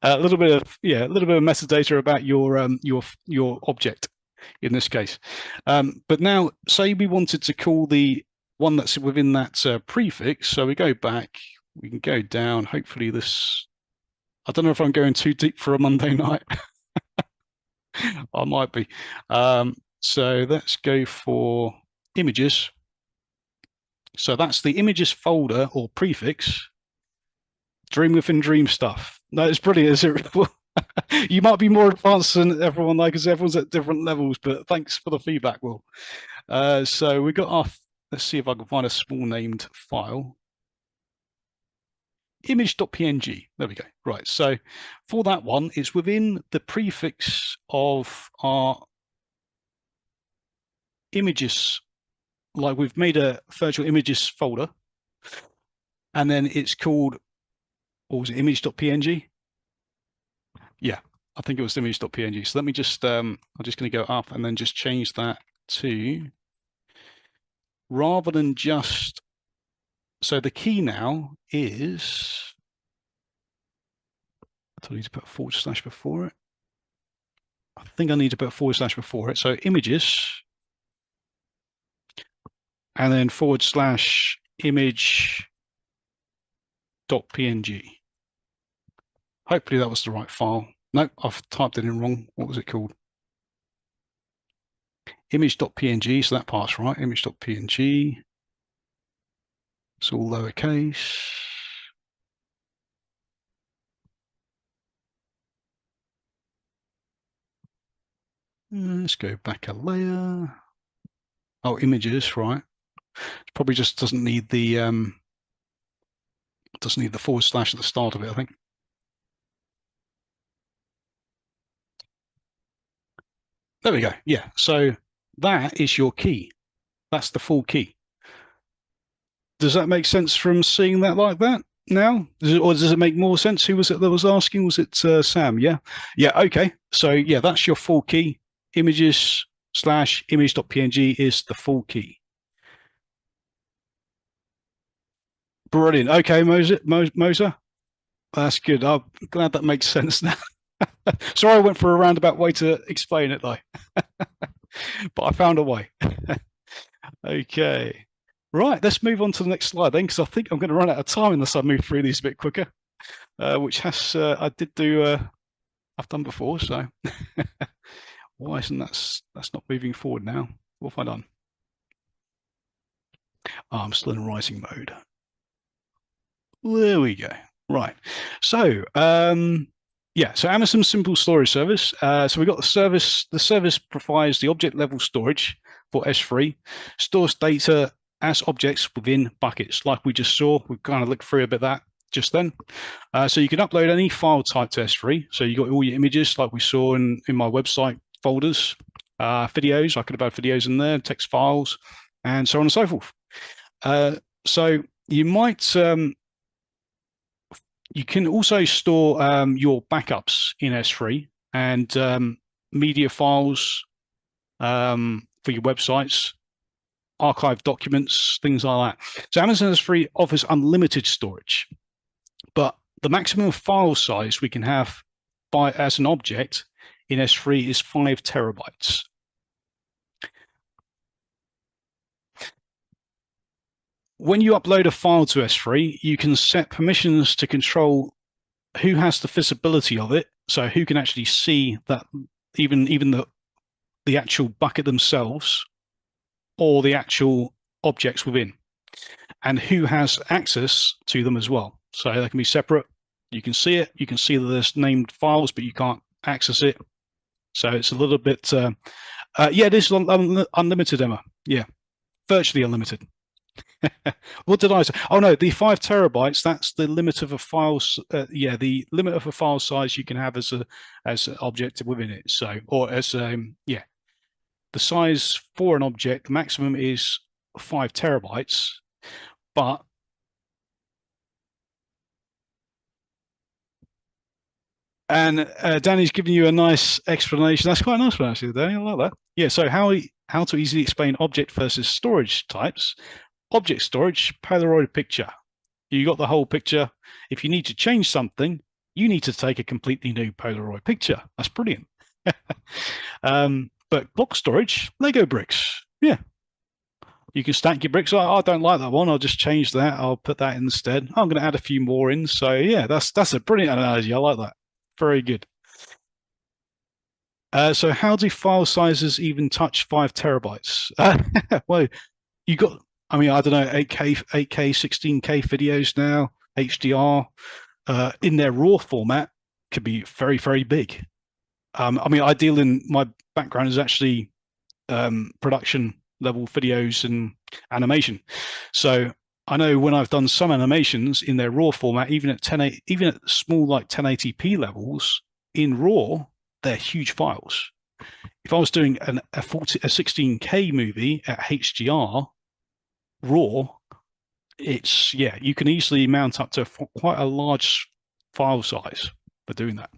a little bit of metadata about your object in this case. But now, say we wanted to call the one that's within that prefix. So we go back, we can go down. Hopefully this, I don't know if I'm going too deep for a Monday night. I might be. So let's go for images. So that's the images folder or prefix. Dream within dream stuff. No, it's brilliant. Is it? You might be more advanced than everyone, like, because everyone's at different levels. But thanks for the feedback, Will. So we got our. Let's see if I can find a small named file. Image.png. There we go. Right. So for that one, it's within the prefix of our images. Like, we've made a virtual images folder, and then it's called, what was it, image.png? Yeah, I think it was image.png. So let me just, I'm just going to go up and then just change that to, rather than just, so the key now is, I need to put a / before it. I think I need to put a / before it. So images, and then / image.png. Hopefully that was the right file. No, I've typed it in wrong. What was it called? Image.png, so that part's right. Image.png. It's all lowercase. Let's go back a layer. Oh, images, right. It probably just doesn't need the / at the start of it, I think. There we go. Yeah. So that is your key. That's the full key. Does that make sense from seeing that like that now? Or does it make more sense? Who was it that was asking? Was it Sam? Yeah. Yeah. Okay. So yeah, that's your full key. Images / image.png is the full key. Brilliant. Okay, Moser. That's good. I'm glad that makes sense now. Sorry, I went for a roundabout way to explain it, though. but I found a way. Okay. Right, let's move on to the next slide then, because I think I'm going to run out of time unless I move through these a bit quicker, which has I did do I've done before. So why isn't that's not moving forward now? What have I done? Oh, I'm still in writing mode. There we go. Right. So yeah, so Amazon Simple Storage Service. So we got the service. The service provides the object level storage for S3, stores data as objects within buckets, like we just saw. We've kind of looked through a bit of that just then. So you can upload any file type to S3. So you got all your images, like we saw in my website folders, videos. I could have had videos in there, text files, and so on and so forth. So you might. You can also store your backups in S3 and media files for your websites, archive documents, things like that. So Amazon S3 offers unlimited storage, but the maximum file size we can have as an object in S3 is 5 terabytes. When you upload a file to S3, you can set permissions to control who has the visibility of it, so who can actually see that, even the actual bucket themselves or the actual objects within, and who has access to them as well. So they can be separate. You can see it. You can see that there's named files, but you can't access it. So it's a little bit. Yeah, it is unlimited, Emma. Yeah, virtually unlimited. What did I say? Oh no, the 5 terabytes. That's the limit of a file. Yeah, the limit of a file size you can have as an object within it. So, or as yeah, the size for an object, the maximum is 5 terabytes, but and Danny's giving you a nice explanation. That's quite a nice one, actually, Danny. I like that. Yeah. So how to easily explain object versus storage types. Object storage, Polaroid picture. You got the whole picture. If you need to change something, you need to take a completely new Polaroid picture. That's brilliant. But block storage, Lego bricks. Yeah. You can stack your bricks. I don't like that one. I'll just change that. I'll put that instead. I'm going to add a few more in. So yeah, that's a brilliant analogy. I like that. Very good. So how do file sizes even touch 5 terabytes? Well, you got, I mean, I don't know, 8K, 16K videos now, HDR, in their raw format could be very, very big. I mean, I deal in, my background is actually production level videos and animation. So I know when I've done some animations in their raw format, even at even at small like 1080p levels in raw, they're huge files. If I was doing a 16K movie at HDR raw, it's, yeah, you can easily mount up to quite a large file size for doing that.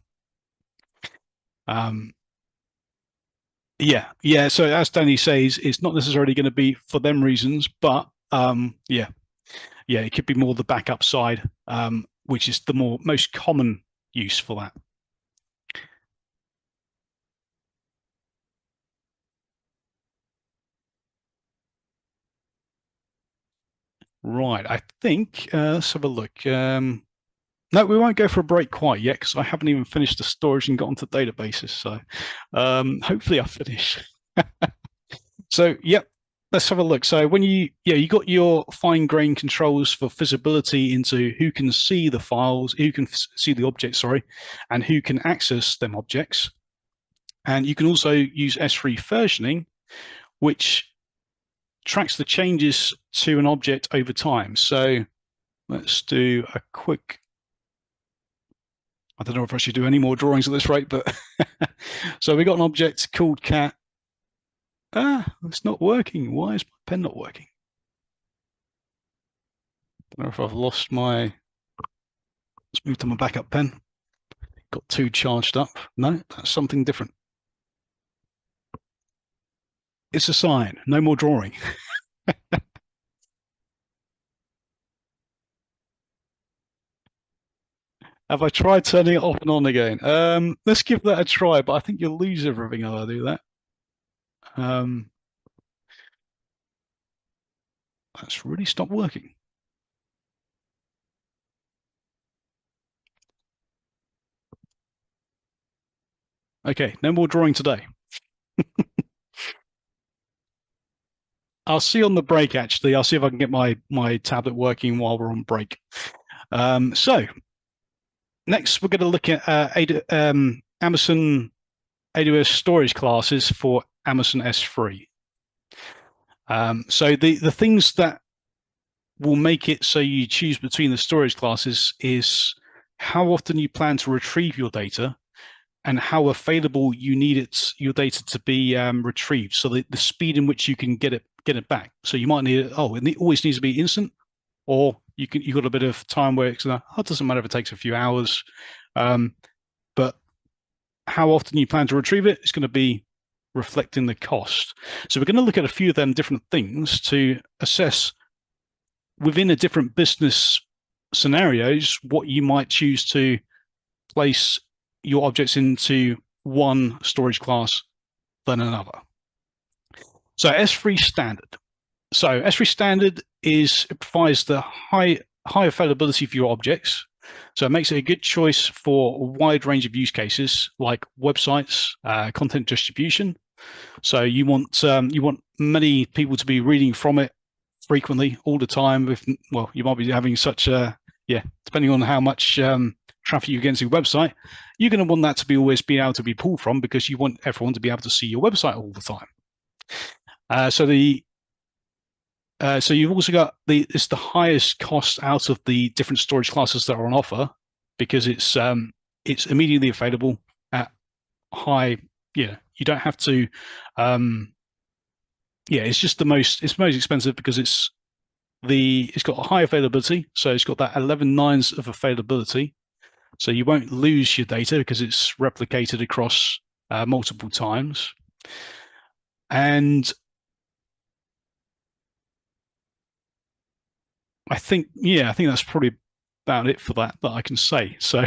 Yeah. So as Danny says, it's not necessarily going to be for them reasons, but yeah, it could be more the backup side, which is the most common use for that. Right, I think let's have a look. No, we won't go for a break quite yet because I haven't even finished the storage and got onto databases. So hopefully I finish. So yep, let's have a look. So when you got your fine grained controls for visibility into who can see the files, who can see the objects, sorry, and who can access them objects. And you can also use S3 versioning, which tracks the changes to an object over time. So let's do a quick, I don't know if I should do any more drawings at this rate, but so we got an object called cat. It's not working. Why is my pen not working? I don't know if I've lost my, let's move to my backup pen. Got two charged up. No, that's something different. It's a sign. No more drawing. Have I tried turning it off and on again? Let's give that a try, but I think you'll lose everything if I do that. Um, that's really stopped working. Okay, no more drawing today. I'll see you on the break, actually. I'll see if I can get my tablet working while we're on break. So next, we're going to look at Amazon AWS storage classes for Amazon S3. So the things that will make it so you choose between the storage classes is how often you plan to retrieve your data and how available you need your data to be retrieved. So the speed in which you can get it back. So you might need it always needs to be instant, or you've got a bit of time where it doesn't matter if it takes a few hours. But how often you plan to retrieve it is going to be reflecting the cost. So we're going to look at a few of them different things to assess within a different business scenarios what you might choose to place your objects into one storage class than another. So S3 standard. So S3 standard it provides the high availability for your objects. So it makes it a good choice for a wide range of use cases like websites, content distribution. So you want many people to be reading from it frequently, all the time. You might be having depending on how much traffic you get into your website, you're going to want that to always be able to be pulled from because you want everyone to be able to see your website all the time. So you've also got it's the highest cost out of the different storage classes that are on offer because it's immediately available at high. You don't have to. It's just it's most expensive because it's got a high availability, so it's got that 11 nines of availability. So you won't lose your data because it's replicated across multiple times. And I think that's probably about it for that I can say. So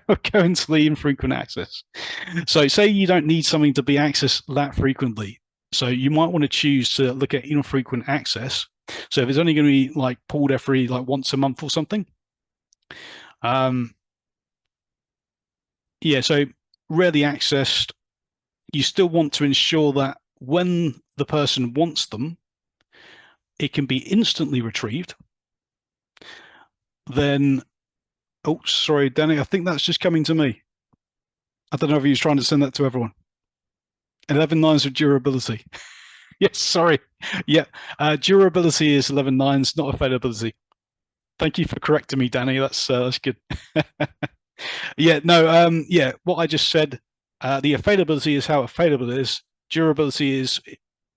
we'll go into the infrequent access. So say you don't need something to be accessed that frequently. So you might want to choose to look at infrequent access. So if it's only going to be like pulled every once a month or something. So rarely accessed, you still want to ensure that when the person wants them, it can be instantly retrieved. Then, oh, sorry, Danny, I think that's just coming to me. I don't know if he was trying to send that to everyone. 11 nines of durability. Yes, sorry. Yeah, durability is 11 nines, not availability. Thank you for correcting me, Danny. That's good. What I just said, the availability is how available it is. Durability is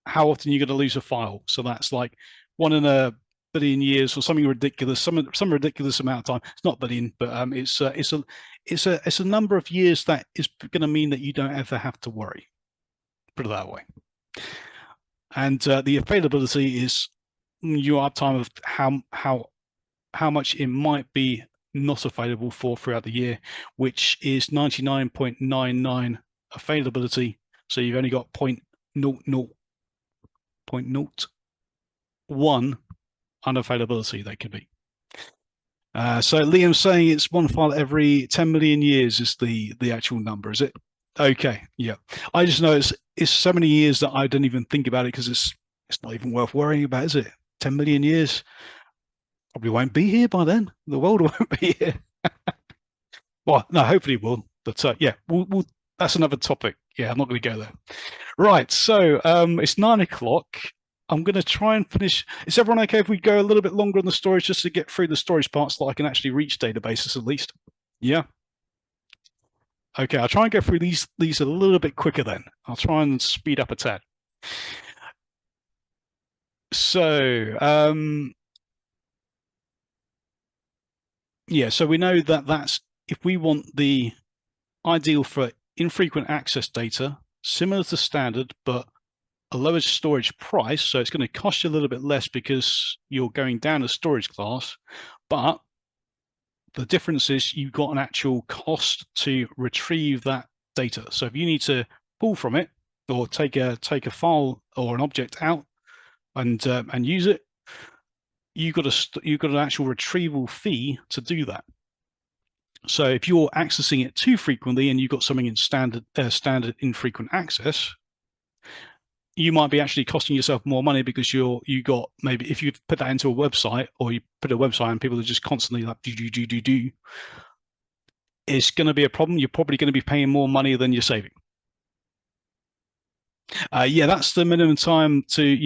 how often you're going to lose a file. So that's like 1 in a billion years or something ridiculous, some ridiculous amount of time. It's not billion, but it's a number of years that is going to mean that you don't ever have to worry. Put it that way. And the availability is your uptime of how much it might be not available for throughout the year, which is 99.99 availability. So you've only got 0.01 unavailability that could be. So Liam's saying it's one file every 10 million years is the actual number, is it? Okay, yeah. I just know it's so many years that I don't even think about it because it's not even worth worrying about, is it? 10 million years. Probably won't be here by then. The world won't be here. Well, no, hopefully it will. But we'll that's another topic. Yeah, I'm not going to go there. Right. So it's 9 o'clock. I'm going to try and finish. Is everyone okay if we go a little bit longer on the storage just to get through the storage parts so that I can actually reach databases at least? Yeah. Okay, I'll try and go through these a little bit quicker then. I'll try and speed up a tad. So so we know that that's if we want the ideal for infrequent access data, similar to standard, but a lower storage price. So it's going to cost you a little bit less because you're going down a storage class, but the difference is you've got an actual cost to retrieve that data. So if you need to pull from it, or take a file or an object out and use it, you've got an actual retrieval fee to do that. So if you're accessing it too frequently and you've got something in standard infrequent access, you might be actually costing yourself more money because you got, maybe if you put that into a website, or you put a website and people are just constantly like do, it's going to be a problem. You're probably going to be paying more money than you're saving. Yeah, that's the minimum time to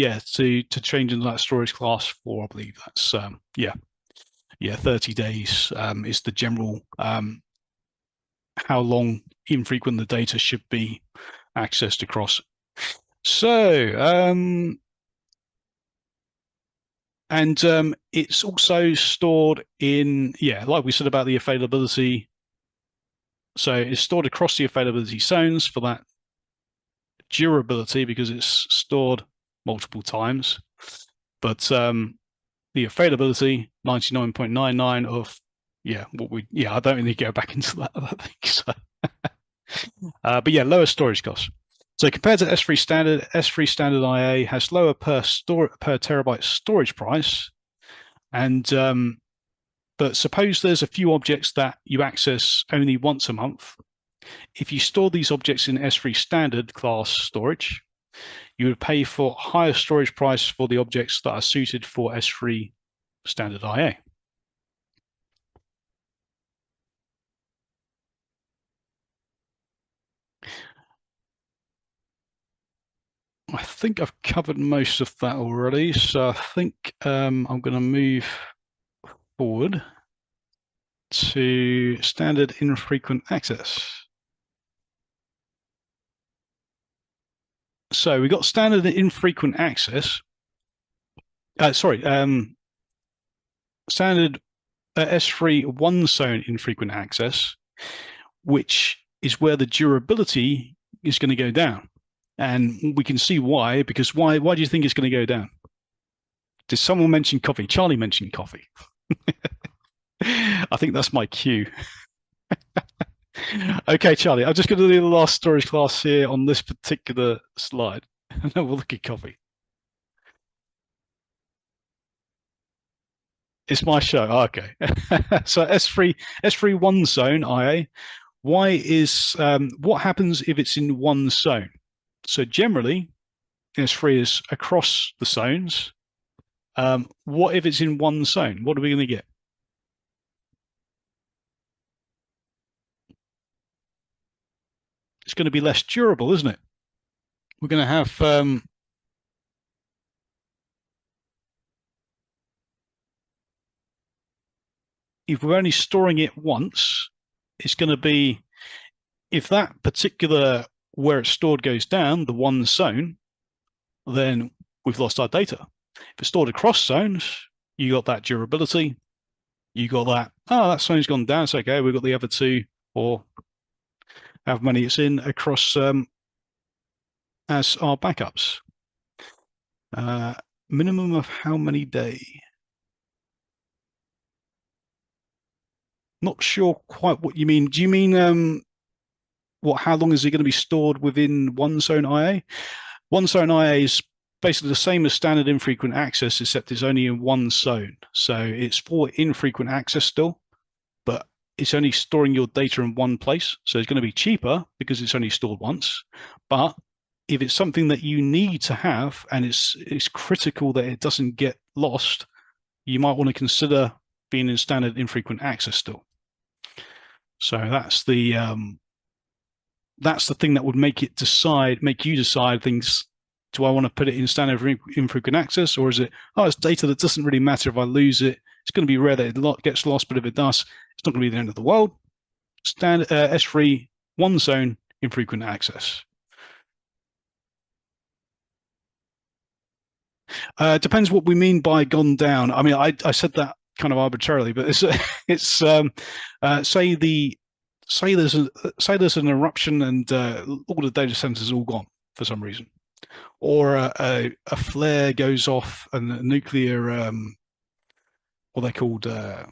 change into that storage class 4. I believe that's 30 days is the general how long infrequent the data should be accessed across. So it's also stored in, like we said about the availability. So it's stored across the availability zones for that durability because it's stored multiple times. But the availability 99.99 of I don't really go back into that, I think so. But yeah, lower storage costs. So compared to S3 standard, S3 standard IA has lower per terabyte storage price, and but suppose there's a few objects that you access only once a month. If you store these objects in S3 standard class storage, you would pay for higher storage price for the objects that are suited for S3 standard IA. I think I've covered most of that already, so I think I'm going to move forward to standard infrequent access. So we got standard infrequent access. Standard S3 one zone infrequent access, which is where the durability is going to go down. And we can see why, because why do you think it's going to go down? Did someone mention coffee? Charlie mentioned coffee. I think that's my cue. Okay, Charlie, I'm just going to do the last storage class here on this particular slide, and then we'll look at coffee. It's my show. Oh, okay. So S3 one zone IA. Why is what happens if it's in one zone? So generally, S3 is across the zones. What if it's in one zone? What are we going to get? It's going to be less durable, isn't it? We're going to have if we're only storing it once, it's going to be, if that particular where it's stored goes down, the one zone, then we've lost our data. If it's stored across zones, you got that durability. You got that, that zone's gone down. It's okay. We've got the other two, or however many it's in, across as our backups. Minimum of how many day? Not sure quite what you mean. Do you mean how long is it going to be stored within one zone IA? One zone IA is basically the same as standard infrequent access, except it's only in one zone. So it's for infrequent access still, but it's only storing your data in one place. So it's going to be cheaper because it's only stored once. But if it's something that you need to have and it's critical that it doesn't get lost, you might want to consider being in standard infrequent access still. So that's the thing that would make you decide things. Do I want to put it in standard infrequent access, or is it, it's data that doesn't really matter if I lose it? It's going to be rare that it gets lost, but if it does, it's not going to be the end of the world. Standard S3 one zone infrequent access. Depends what we mean by gone down. I mean, I said that kind of arbitrarily, but it's say there's an eruption and all the data centers are all gone for some reason, or a flare goes off and a nuclear what they're called. I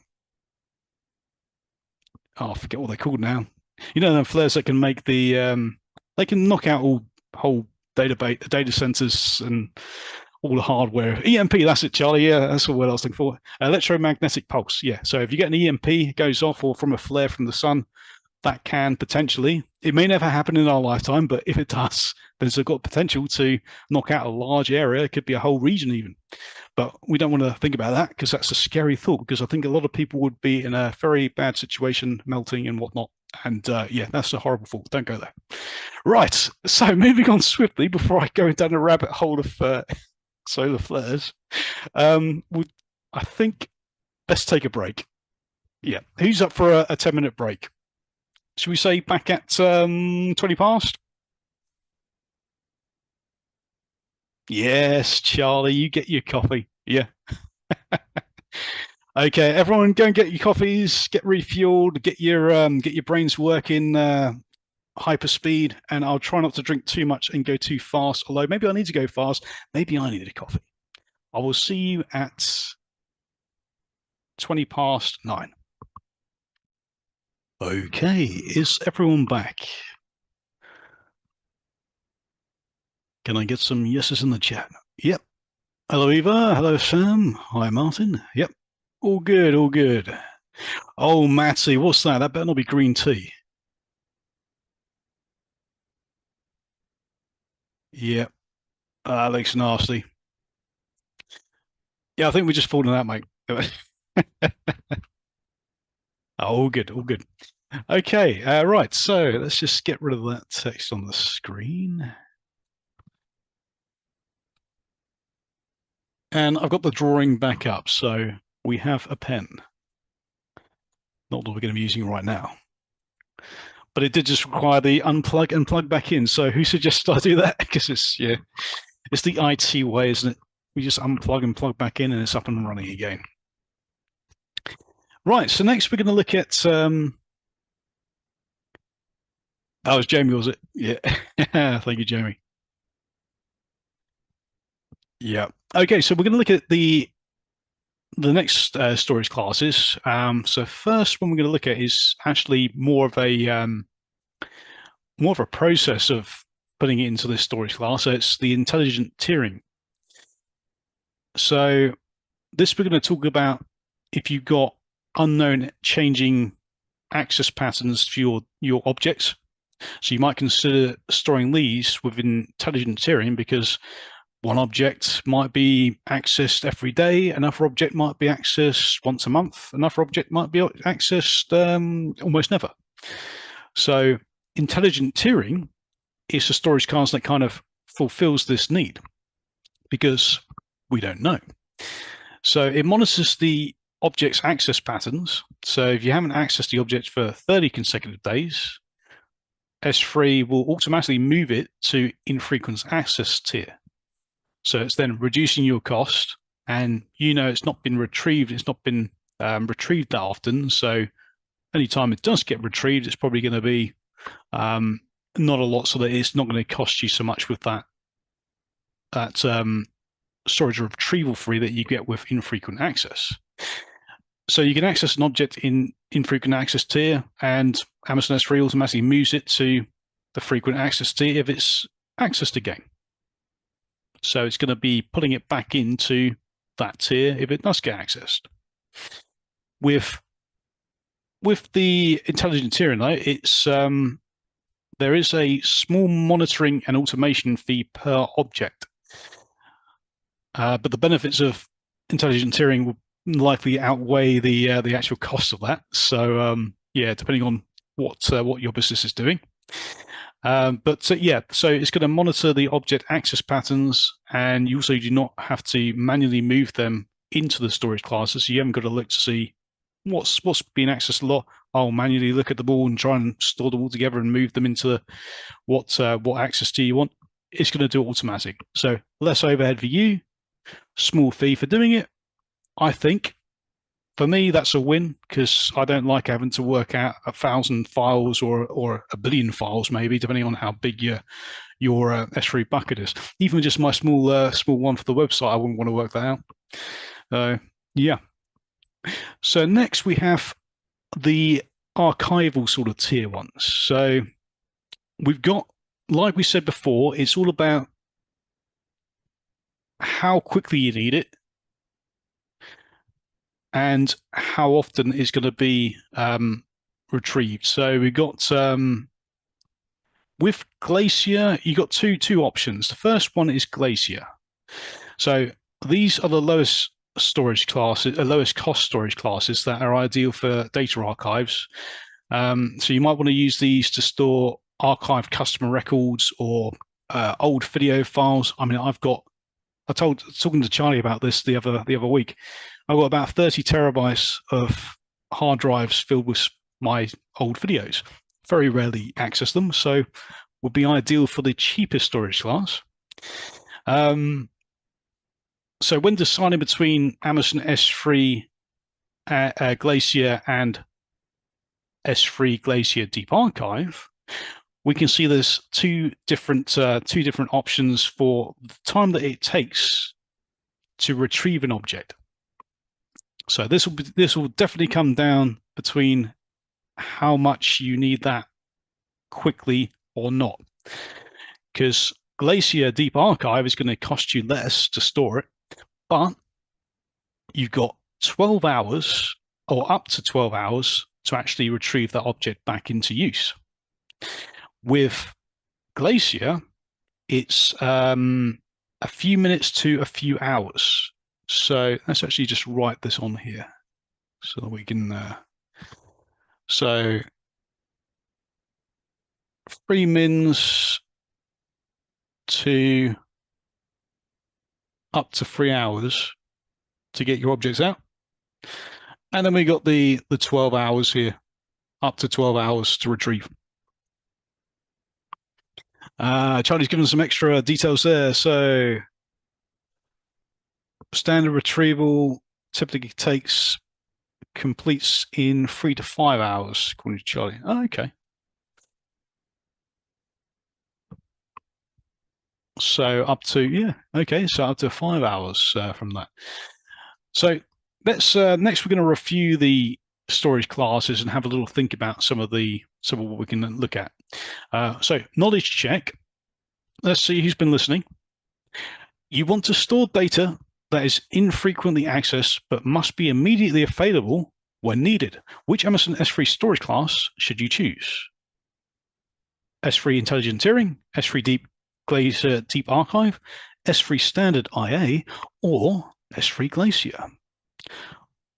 forget what they're called now. You know, the flares that can make the they can knock out whole data centers and all the hardware. EMP, that's it, Charlie. Yeah, that's the word I was looking for. Electromagnetic pulse. Yeah. So if you get an EMP goes off or from a flare from the sun, that can potentially, it may never happen in our lifetime, but if it does, then it's got potential to knock out a large area. It could be a whole region even. But we don't want to think about that because that's a scary thought, because I think a lot of people would be in a very bad situation, melting and whatnot. And yeah, that's a horrible thought. Don't go there. Right. So moving on swiftly before I go down a rabbit hole of solar flares, I think let's take a break. Yeah. Who's up for a 10-minute break? Should we say back at 20 past? Yes, Charlie, you get your coffee. Yeah. Okay, everyone, go and get your coffees, get refueled, get your brains working hyper speed, and I'll try not to drink too much and go too fast. Although maybe I need to go fast. Maybe I need a coffee. I will see you at 20 past 9. Okay, is everyone back? Can I get some yeses in the chat? Yep. Hello, Eva. Hello, Sam. Hi, Martin. Yep. All good, all good. Oh, Matty, what's that? That better not be green tea. Yep. That looks nasty. Yeah, I think we're just falling out, mate. All good, all good. Okay, right. So let's just get rid of that text on the screen. And I've got the drawing back up, so we have a pen. Not that we're going to be using right now. But it did just require the unplug and plug back in. So who suggested I do that? Because it's the IT way, isn't it? We just unplug and plug back in and it's up and running again. Right, so next we're going to look at that was Jamie, was it? Yeah. Thank you, Jamie. Yeah. Okay, so we're going to look at the next storage classes. So first one we're going to look at is actually more of a process of putting it into this storage class. So it's the intelligent tiering. So this we're going to talk about if you've got unknown changing access patterns for your objects. So you might consider storing these within intelligent tiering, because one object might be accessed every day, another object might be accessed once a month, another object might be accessed almost never. So intelligent tiering is a storage class that kind of fulfills this need, because we don't know. So it monitors the object's access patterns. So if you haven't accessed the object for 30 consecutive days, S3 will automatically move it to infrequent access tier. So it's then reducing your cost, and it's not been retrieved. It's not been retrieved that often. So anytime it does get retrieved, it's probably going to be not a lot, so that it's not going to cost you so much with that storage retrieval fee that you get with infrequent access. So you can access an object in infrequent access tier, and Amazon S3 automatically moves it to the frequent access tier if it's accessed again. So it's going to be putting it back into that tier if it does get accessed. With the intelligent tiering, though, it's there is a small monitoring and automation fee per object. But the benefits of intelligent tiering will likely outweigh the actual cost of that. So yeah, depending on what your business is doing. Yeah, so it's going to monitor the object access patterns, and you also do not have to manually move them into the storage classes. So you haven't got to look to see what's being accessed a lot. I'll manually look at them all and try and store them all together and move them into what access tier you want. It's going to do it automatic. So less overhead for you, small fee for doing it. I think for me that's a win, because I don't like having to work out 1,000 files or 1,000,000,000 files, maybe, depending on how big your S3 bucket is. Even just my small one for the website, I wouldn't want to work that out. Yeah. So next we have the archival sort of tier ones. So we've got, like we said before, it's all about how quickly you need it, and how often it's going to be retrieved. So we got with Glacier, you got two options. The first one is Glacier. So these are the lowest storage classes, lowest cost storage classes that are ideal for data archives. So you might want to use these to store archive customer records or old video files. I mean, talking to Charlie about this the other week. I've got about 30 terabytes of hard drives filled with my old videos. Very rarely access them, so would be ideal for the cheapest storage class. So when deciding between Amazon S3 Glacier and S3 Glacier Deep Archive, we can see there's two different options for the time that it takes to retrieve an object. So this will definitely come down between how much you need that quickly or not, because Glacier Deep Archive is going to cost you less to store it, but you've got 12 hours or up to 12 hours to actually retrieve that object back into use. With Glacier, it's a few minutes to a few hours. So let's actually just write this on here so that we can. So 3 mins to up to 3 hours to get your objects out. And then we got the 12 hours here, up to 12 hours to retrieve. Charlie's given some extra details there. So standard retrieval typically completes in 3 to 5 hours, according to Charlie. Oh, okay. So up to, yeah, okay, so up to 5 hours from that. So let's next we're going to review the storage classes and have a little think about some of what we can look at. So knowledge check. Let's see who's been listening. You want to store data that is infrequently accessed but must be immediately available when needed. Which Amazon S3 storage class should you choose? S3 Intelligent Tiering, S3 Deep Glacier Deep Archive, S3 Standard IA, or S3 Glacier?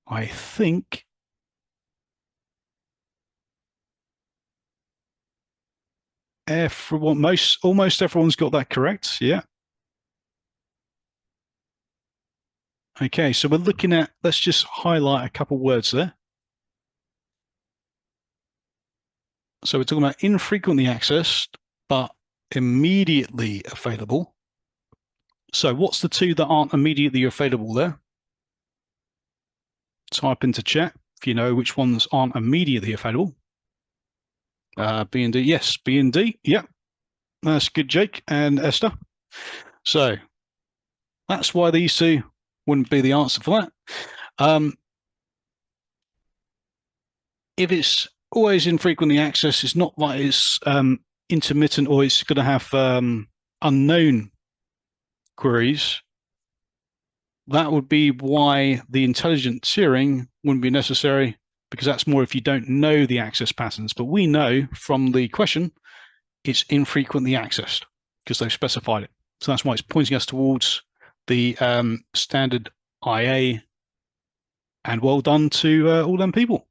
I think almost everyone's got that correct. Yeah. Okay, so we're looking at, let's just highlight a couple words there. So we're talking about infrequently accessed, but immediately available. So what's the two that aren't immediately available there? Type into chat if you know which ones aren't immediately available. B and D, yes, B and D, yep. That's good, Jake and Esther. So that's why these two wouldn't be the answer for that. If it's always infrequently accessed, it's not like it's intermittent or it's going to have unknown queries. That would be why the intelligent tiering wouldn't be necessary, because that's more if you don't know the access patterns. But we know from the question it's infrequently accessed because they've specified it. So that's why it's pointing us towards the standard IA. And well done to all them people.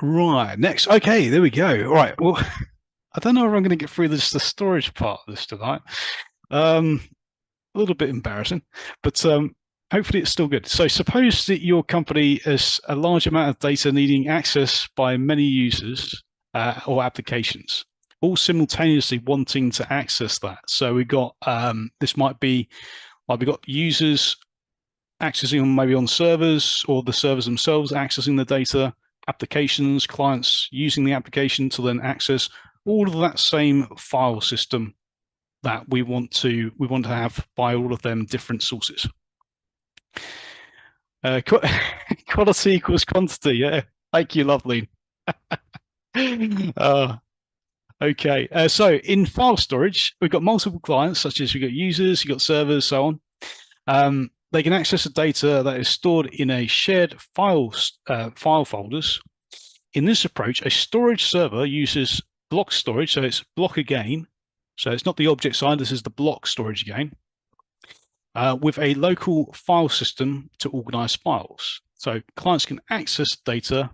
Right, next. Okay, there we go. All right, well, I don't know if I'm going to get through the storage part of this tonight. A little bit embarrassing, but hopefully it's still good. So suppose that your company has a large amount of data needing access by many users or applications, all simultaneously wanting to access that. So we got this might be like we've got users accessing maybe on servers, or the servers themselves accessing the data, applications, clients using the application to then access all of that same file system that we want to have by all of them different sources. Quality equals quantity. Yeah, thank you, lovely. Okay, so in file storage, we've got multiple clients, such as we've got users, you've got servers, so on. They can access the data that is stored in a shared file folders. In this approach, a storage server uses block storage, so it's block again. So it's not the object side, this is the block storage again, with a local file system to organize files. So clients can access data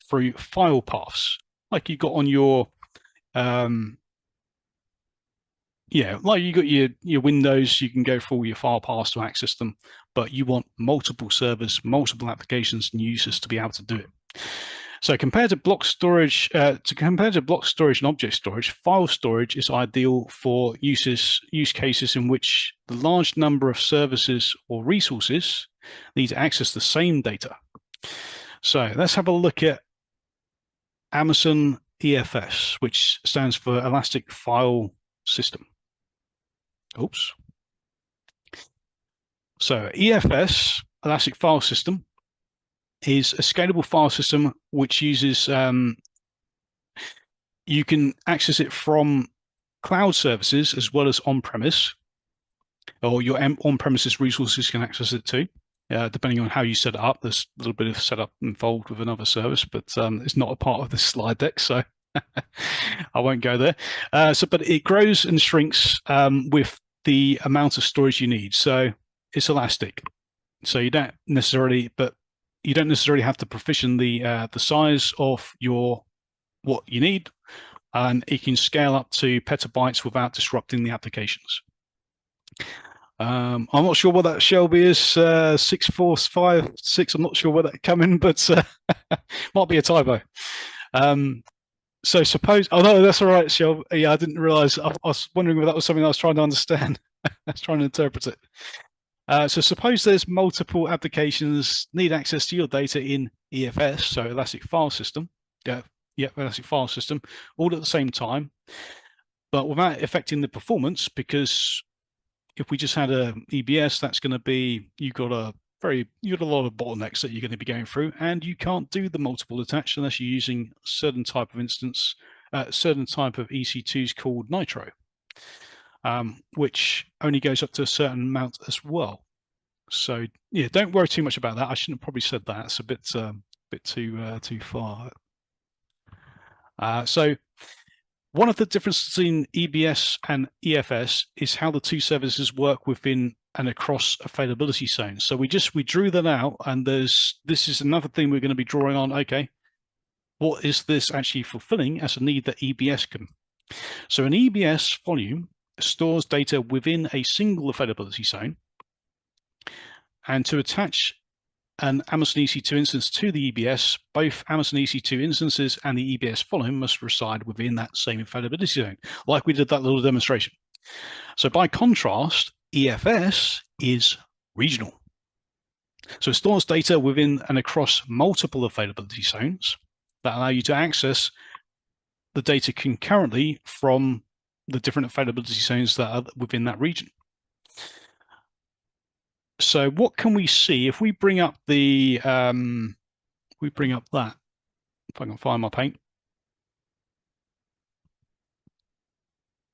through file paths, like you got on your like you got your Windows, you can go through all your file paths to access them, but you want multiple servers, multiple applications and users to be able to do it. So compared to block storage, and object storage, file storage is ideal for use cases in which the large number of services or resources need to access the same data. So let's have a look at Amazon EFS, which stands for Elastic File System. Oops. So EFS, Elastic File System, is a scalable file system which uses, you can access it from cloud services as well as on-premise, or your on-premises resources can access it too, depending on how you set it up. There's a little bit of setup involved with another service, but it's not a part of this slide deck, so I won't go there. But it grows and shrinks with the amount of storage you need. So it's elastic. So you don't necessarily have to provision the size of what you need, and it can scale up to petabytes without disrupting the applications. I'm not sure what that Shelby is, 6456. I'm not sure where that come in, but might be a typo. So suppose, oh no, that's all right, Shelby. Yeah, I didn't realize. I was wondering if that was something I was trying to understand. I was trying to interpret it. So suppose there's multiple applications need access to your data in EFS, so Elastic File System. Elastic File System, all at the same time, but without affecting the performance, because if we just had a EBS, that's going to be, you've got a lot of bottlenecks that you're going to be going through, and you can't do the multiple attach unless you're using a certain type of instance, certain type of EC2s called Nitro, which only goes up to a certain amount as well. So yeah, don't worry too much about that. I shouldn't have probably said that. It's a bit too far. So one of the differences in EBS and EFS is how the two services work within and across availability zones. So we drew that out, and this is another thing we're going to be drawing on. Okay, what is this actually fulfilling as a need that EBS can? So an EBS volume stores data within a single availability zone, and to attach an Amazon EC2 instance to the EBS, both Amazon EC2 instances and the EBS volume must reside within that same availability zone, like we did that little demonstration. So by contrast, EFS is regional. So it stores data within and across multiple availability zones that allow you to access the data concurrently from the different availability zones that are within that region. So what can we see if we bring up the that, if I can find my paint.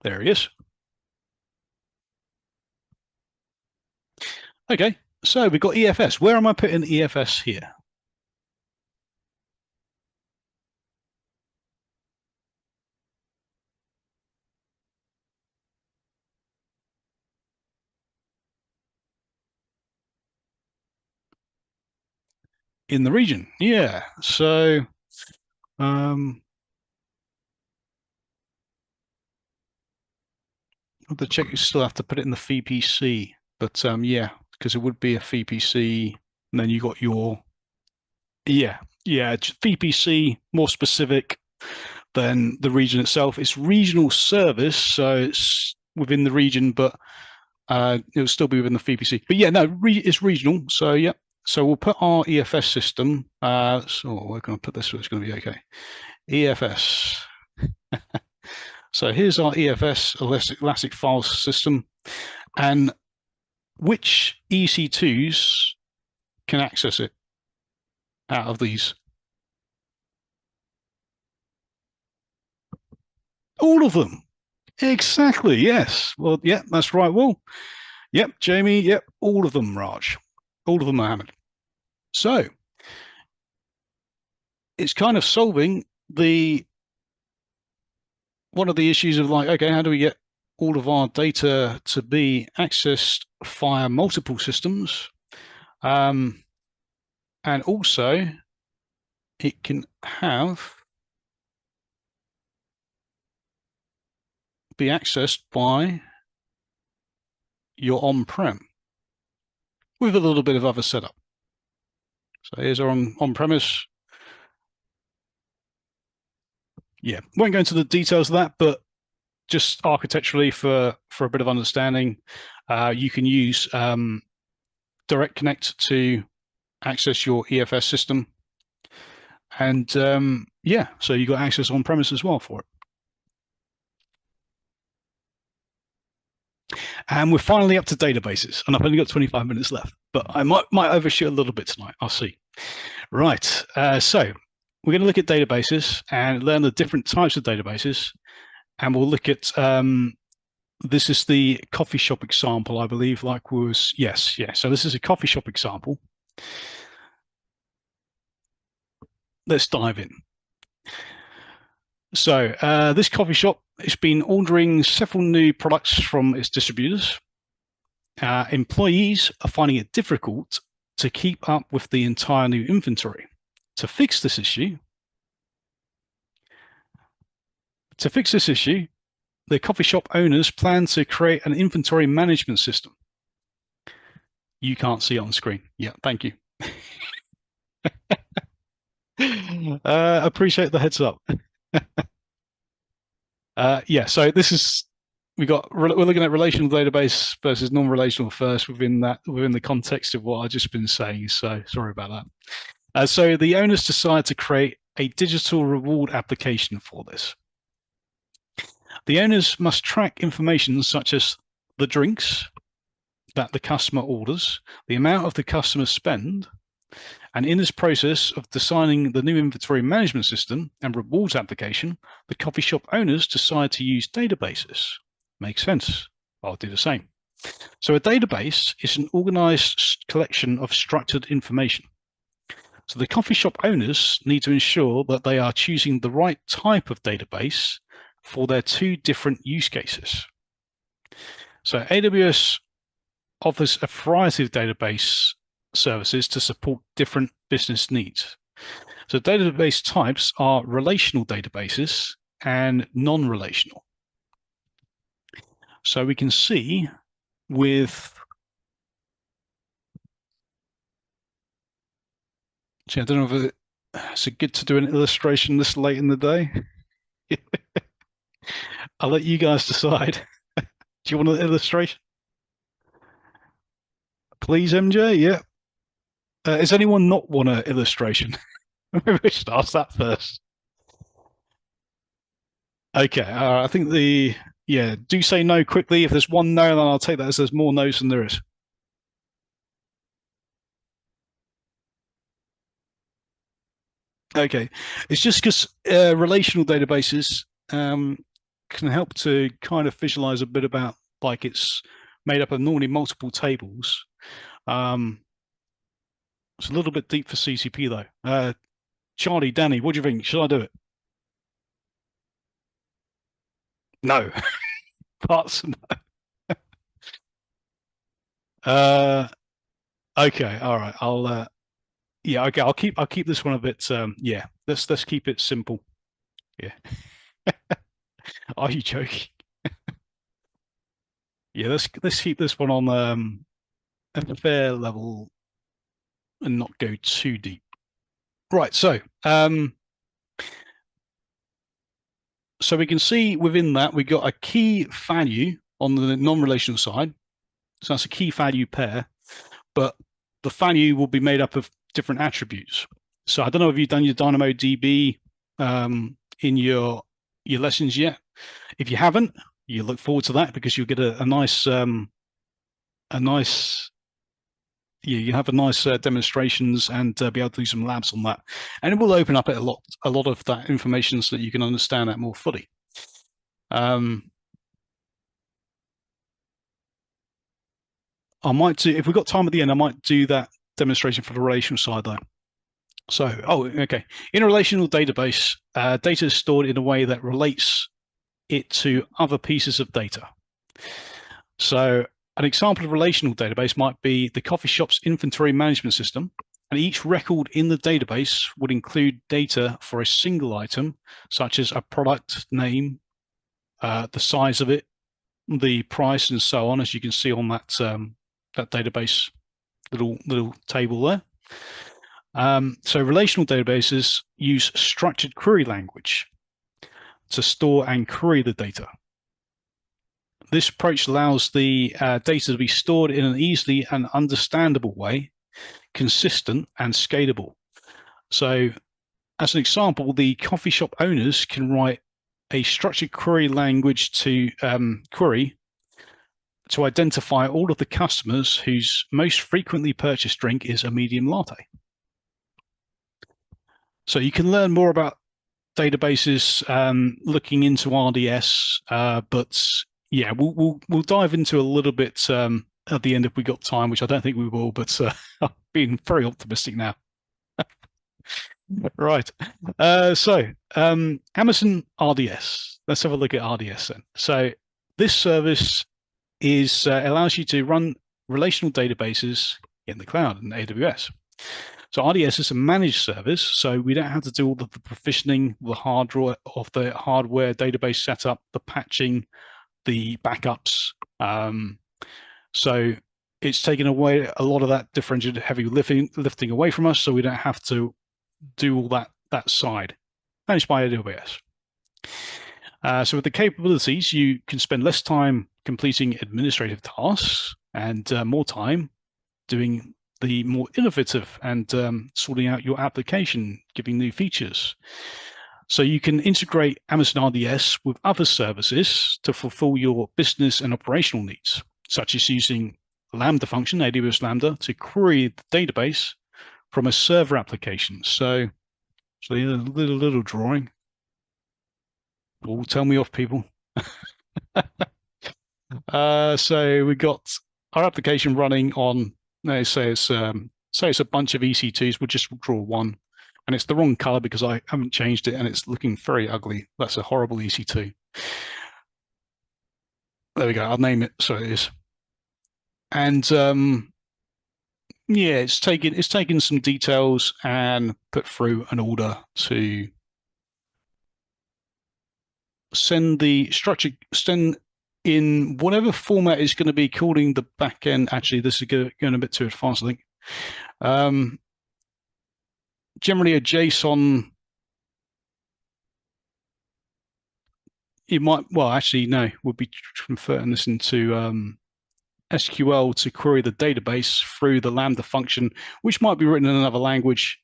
There he is. Okay, so we've got EFS. Where am I putting EFS here? In the region, yeah. So the check, you still have to put it in the VPC, but yeah, because it would be a VPC, and then you got your VPC, more specific than the region itself. It's regional service, so it's within the region, but it'll still be within the VPC. But yeah, no, it's regional. So yeah, so we'll put our EFS system. So we're going to put this so it's going to be okay. EFS. So here's our EFS Elastic File System, and which EC2s can access it out of these? All of them. Exactly. Yes. Well, yeah, that's right. Well, yep, Jamie. Yep, all of them, Raj. All of them, Mohammed. So it's kind of solving the one of the issues of like, okay, how do we get all of our data to be accessed via multiple systems? And also, it can be accessed by your on-prem with a little bit of other setup. So here's our on-premise. Yeah, won't go into the details of that, but just architecturally for a bit of understanding, you can use Direct Connect to access your EFS system. And yeah, so you got access on premise as well for it. And we're finally up to databases, and I've only got 25 minutes left, but I might overshoot a little bit tonight. I'll see. Right. So we're going to look at databases and learn the different types of databases, and we'll look at this is the coffee shop example, I believe. Like was yes, yeah. So this is a coffee shop example. Let's dive in. So this coffee shop has been ordering several new products from its distributors. Employees are finding it difficult to keep up with the entire new inventory. To fix this issue, the coffee shop owners plan to create an inventory management system. You can't see it on screen. Yeah, thank you. Appreciate the heads up. Yeah, so this is we're looking at relational database versus non-relational first within the context of what I've just been saying. So sorry about that. So the owners decide to create a digital reward application for this. The owners must track information such as the drinks that the customer orders, the amount of the customer spend, and in this process of designing the new inventory management system and rewards application, the coffee shop owners decide to use databases. Makes sense. I'll do the same. So a database is an organized collection of structured information. So the coffee shop owners need to ensure that they are choosing the right type of database for their two different use cases. So AWS offers a variety of database services to support different business needs. So database types are relational databases and non-relational. So we can see with, I don't know if it's good to do an illustration this late in the day. I'll let you guys decide. Do you want an illustration? Please, MJ? Yeah. Does anyone not want an illustration? Maybe we should ask that first. Okay, I think do say no quickly. If there's one no, then I'll take that as there's more no's than there is. Okay, it's just because relational databases can help to kind of visualize a bit about like it's made up of normally multiple tables. It's a little bit deep for CCP though. Charlie, Danny, what do you think? Should I do it? No. Parts. Okay, all right. Yeah, okay. I'll keep this one a bit. Yeah, let's keep it simple. Yeah. Are you joking? Yeah, let's keep this one on a fair level and not go too deep. Right. So so we can see within that we got a key value on the non-relational side. So that's a key value pair, but the value will be made up of different attributes. So I don't know if you've done your DynamoDB in your lessons yet. If you haven't, you look forward to that because you'll get a nice you have a nice demonstrations and be able to do some labs on that, and it will open up a lot of that information so that you can understand that more fully. I might do, if we've got time at the end, I might do that demonstration for the relational side though. So, okay. In a relational database, data is stored in a way that relates it to other pieces of data. So an example of a relational database might be the coffee shop's inventory management system, and each record in the database would include data for a single item, such as a product name, the size of it, the price, and so on, as you can see on that that database little table there. So relational databases use structured query language to store and query the data. This approach allows the data to be stored in an easily and understandable way, consistent and scalable. So as an example, the coffee shop owners can write a structured query language to query to identify all of the customers whose most frequently purchased drink is a medium latte. So you can learn more about databases looking into RDS, but yeah, we'll dive into a little bit at the end if we got time, which I don't think we will, but I'm being very optimistic now. Right. So Amazon RDS. Let's have a look at RDS then. So this service allows you to run relational databases in the cloud in AWS. So RDS is a managed service, so we don't have to do all of the provisioning, the hardware database setup, the patching, the backups. So it's taken away a lot of that differentiated heavy lifting away from us, so we don't have to do all that side. Managed by AWS. So with the capabilities, you can spend less time completing administrative tasks and more time doing the more innovative and sorting out your application, giving new features. So you can integrate Amazon RDS with other services to fulfill your business and operational needs, such as using Lambda function, AWS Lambda, to query the database from a server application. So a little drawing. Oh, tell me off, people. So we got our application running on, let's say it's a bunch of EC2s. We'll just draw one, and it's the wrong color because I haven't changed it, and it's looking very ugly. That's a horrible EC2. There we go. I'll name it so it is. And yeah, it's taken some details and put through an order to send in whatever format is going to be calling the backend. Actually, this is going a bit too advanced, I think. Generally, a JSON. It might, well, actually, no, we'll be converting this into SQL to query the database through the Lambda function, which might be written in another language.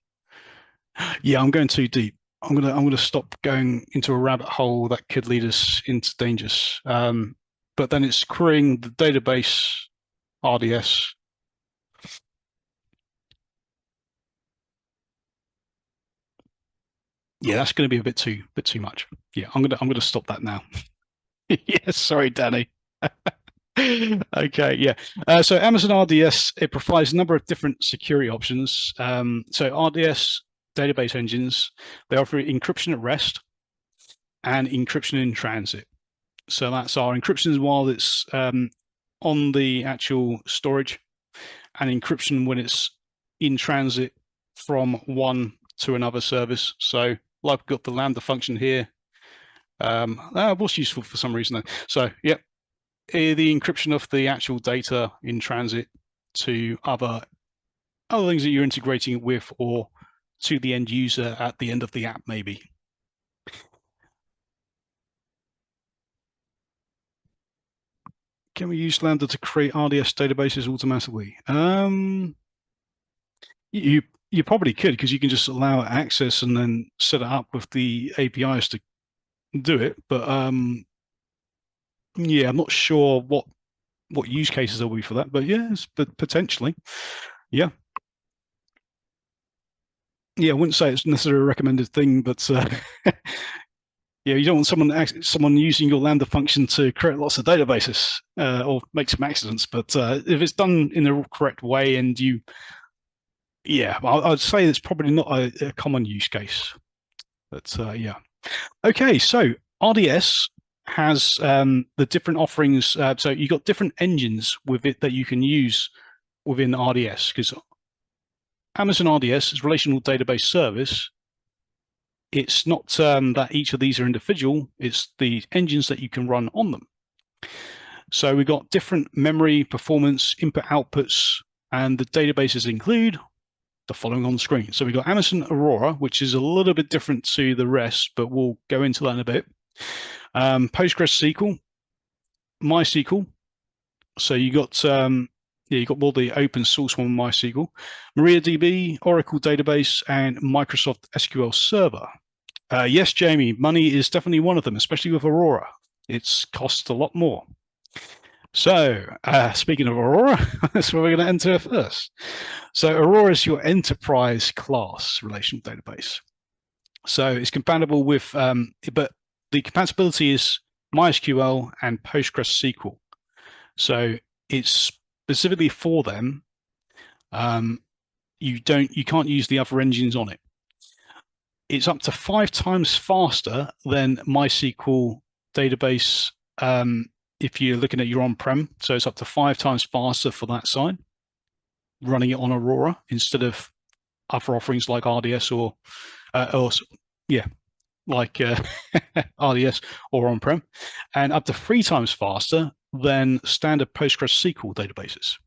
Yeah, I'm going too deep. I'm gonna stop going into a rabbit hole that could lead us into dangers. But then it's querying the database RDS. Yeah, that's going to be a bit too much. Yeah, I'm gonna stop that now. Yeah, sorry, Danny. Okay, yeah. So Amazon RDS, it provides a number of different security options. So RDS database engines, they offer encryption at rest and encryption in transit. So that's our encryption while it's on the actual storage, and encryption when it's in transit from one to another service. So like we've got the Lambda function here. That was useful for some reason though. So yep, the encryption of the actual data in transit to other things that you're integrating with, or to the end user at the end of the app, maybe. Can we use Lambda to create RDS databases automatically? You probably could, because you can just allow access and then set it up with the APIs to do it. But yeah, I'm not sure what use cases there will be for that. But yes, but potentially, yeah. Yeah, I wouldn't say it's necessarily a recommended thing, but Yeah, you don't want someone using your Lambda function to create lots of databases or make some accidents. But if it's done in the correct way, and yeah, I'd say it's probably not a common use case. But yeah, okay. So RDS has the different offerings. So you've got different engines with it that you can use within RDS, because Amazon RDS is relational database service. It's not that each of these are individual, it's the engines that you can run on them. So we've got different memory, performance, input outputs, and the databases include the following on the screen. So we've got Amazon Aurora, which is a little bit different to the rest, but we'll go into that in a bit. PostgreSQL, MySQL. So you got you got more the open source one, MySQL, MariaDB, Oracle Database, and Microsoft SQL Server. Yes, Jamie, money is definitely one of them, especially with Aurora. It's costs a lot more. So, speaking of Aurora, that's where we're going to enter first. So, Aurora is your enterprise class relational database. So, it's compatible with, but the compatibility is MySQL and PostgreSQL. So, it's specifically for them. You can't use the other engines on it. It's up to 5 times faster than MySQL database if you're looking at your on-prem. So it's up to 5 times faster for that side, running it on Aurora instead of other offerings like RDS or yeah, like RDS or on-prem, and up to 3 times faster than standard PostgreSQL databases.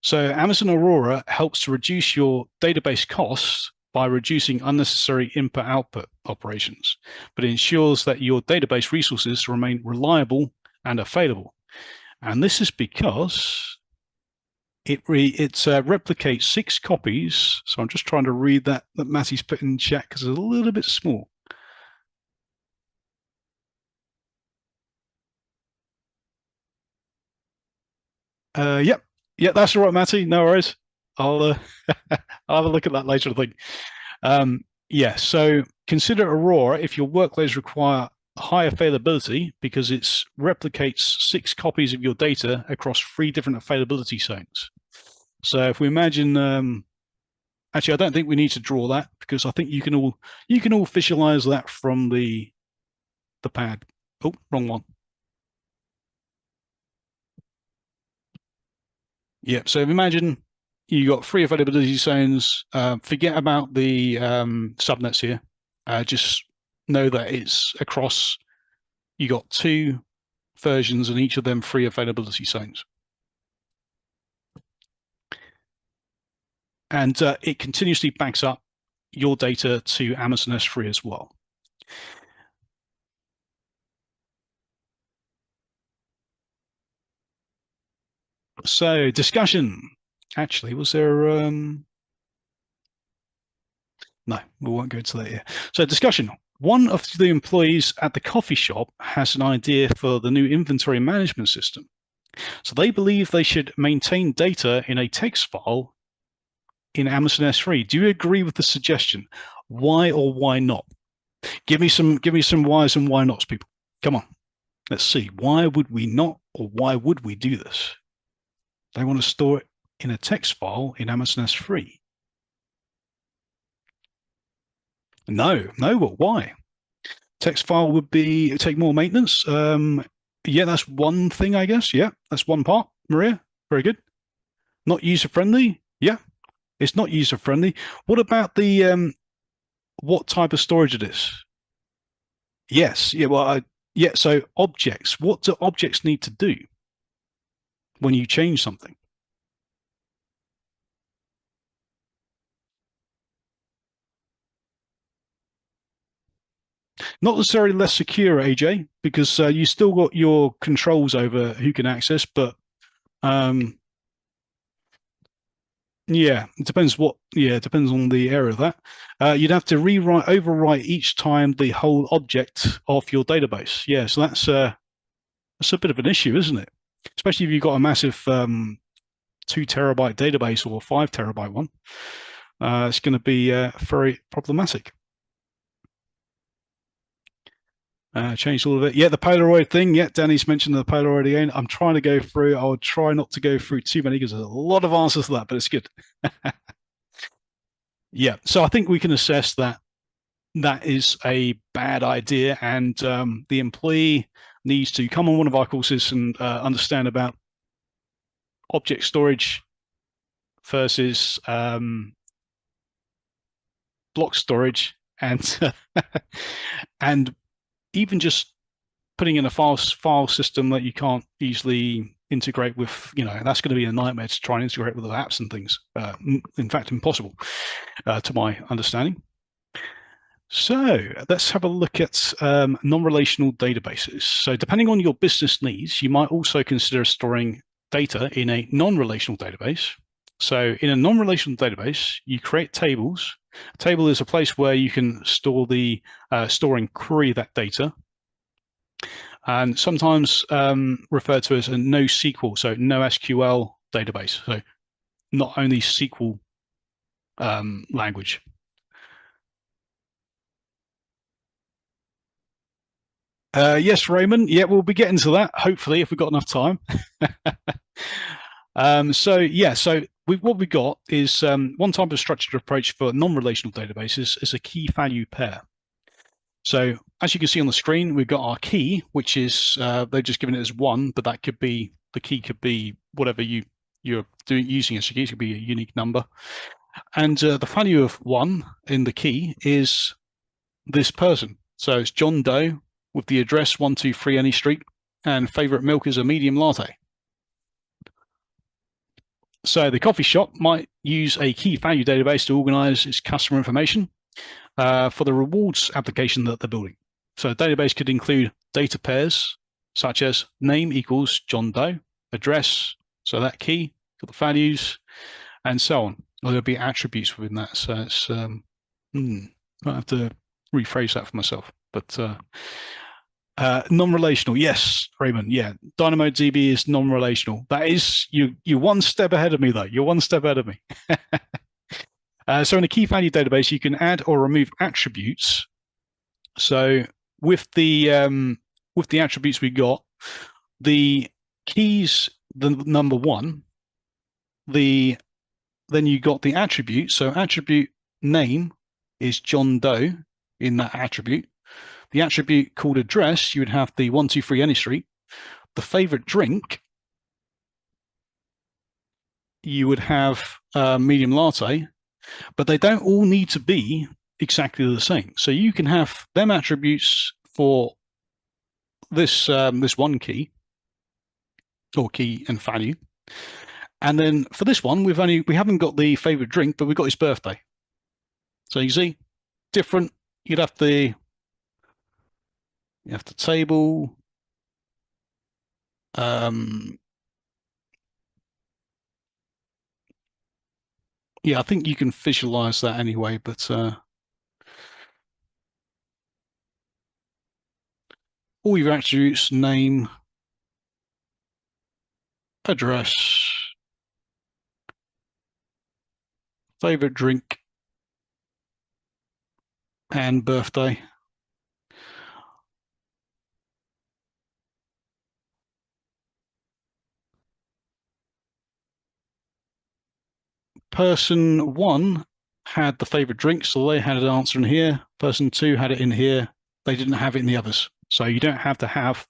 So Amazon Aurora helps to reduce your database costs by reducing unnecessary input-output operations, but it ensures that your database resources remain reliable and available. And this is because it replicates 6 copies. So I'm just trying to read that Matty's put in chat because it's a little bit small. Yep, that's all right, Matty. No worries. I'll I'll have a look at that later, I think. Yeah, so consider Aurora if your workloads require high availability because it replicates 6 copies of your data across 3 different availability zones. So if we imagine, actually, I don't think we need to draw that because I think you can all visualize that from the pad. Oh, wrong one. Yeah, so imagine you got 3 availability zones. Forget about the subnets here. Just know that it's across. You got 2 versions and each of them 3 availability zones. And it continuously backs up your data to Amazon S3 as well. So discussion. Actually, was there no, we won't go to that yet. So discussion. One of the employees at the coffee shop has an idea for the new inventory management system. So they believe they should maintain data in a text file in Amazon S3. Do you agree with the suggestion? Why or why not? Give me some whys and why nots, people. Come on. Let's see. Why would we not or why would we do this? They want to store it in a text file in Amazon S3. No, but why? Text file would take more maintenance. Yeah, that's one thing, I guess. Yeah, that's one part. Maria, very good. Not user friendly. Yeah, it's not user friendly. What about the what type of storage it is? Yes. Yeah. Well, yeah. So objects. What do objects need to do when you change something? Not necessarily less secure, AJ, because you still got your controls over who can access, but um, yeah, it depends what. Yeah, it depends on the area of that. You'd have to overwrite each time the whole object of your database. Yeah, so that's a bit of an issue, isn't it? Especially if you've got a massive 2 terabyte database or a 5 terabyte one. It's going to be very problematic. Changed all of it. Yeah, the Polaroid thing. Yeah, Danny's mentioned the Polaroid again. I'm trying to go through. I'll try not to go through too many because there's a lot of answers to that, but it's good. Yeah, so I think we can assess that that is a bad idea, and the employee needs to come on one of our courses and understand about object storage versus block storage, and and even just putting in a file system that you can't easily integrate with, that's going to be a nightmare to try and integrate with the apps and things. In fact, impossible, to my understanding. So let's have a look at non-relational databases. So depending on your business needs, you might also consider storing data in a non-relational database. So in a non-relational database, you create tables. A table is a place where you can store and query that data, and sometimes referred to as a NoSQL, so no SQL database. So not only SQL language. Yes, Raymond. Yeah, we'll be getting to that, hopefully, if we've got enough time. So what we got is one type of structured approach for non-relational databases is a key value pair. So as you can see on the screen, we've got our key, which is they've just given it as one, but that could be, the key could be whatever you're using as a key. It could be a unique number. And the value of one in the key is this person. So it's John Doe with the address 123 Any Street, and favorite milk is a medium latte. So the coffee shop might use a key value database to organize its customer information for the rewards application that they're building. So a database could include data pairs, such as name equals John Doe, address, so that key for the values, and so on. Or there'll be attributes within that. So it's, I have to rephrase that for myself. But non-relational, yes, Raymond. Yeah, DynamoDB is non-relational. That is, you're one step ahead of me, though. You're one step ahead of me. So in a key value database, you can add or remove attributes. So with the attributes we got, the keys, the number one, then you got the attribute. So attribute name is John Doe in that attribute. The attribute called address, you would have the 123 Any Street. The favorite drink, you would have medium latte, but they don't all need to be exactly the same. So you can have them attributes for this this one key, or key and value, and then for this one we haven't got the favorite drink, but we've got his birthday. So you see, different. You have the table. Yeah, I think you can visualize that anyway, but all your attributes, name, address, favorite drink, and birthday. Person one had the favorite drink, so they had an answer in here. Person two had it in here. They didn't have it in the others. So you don't have to have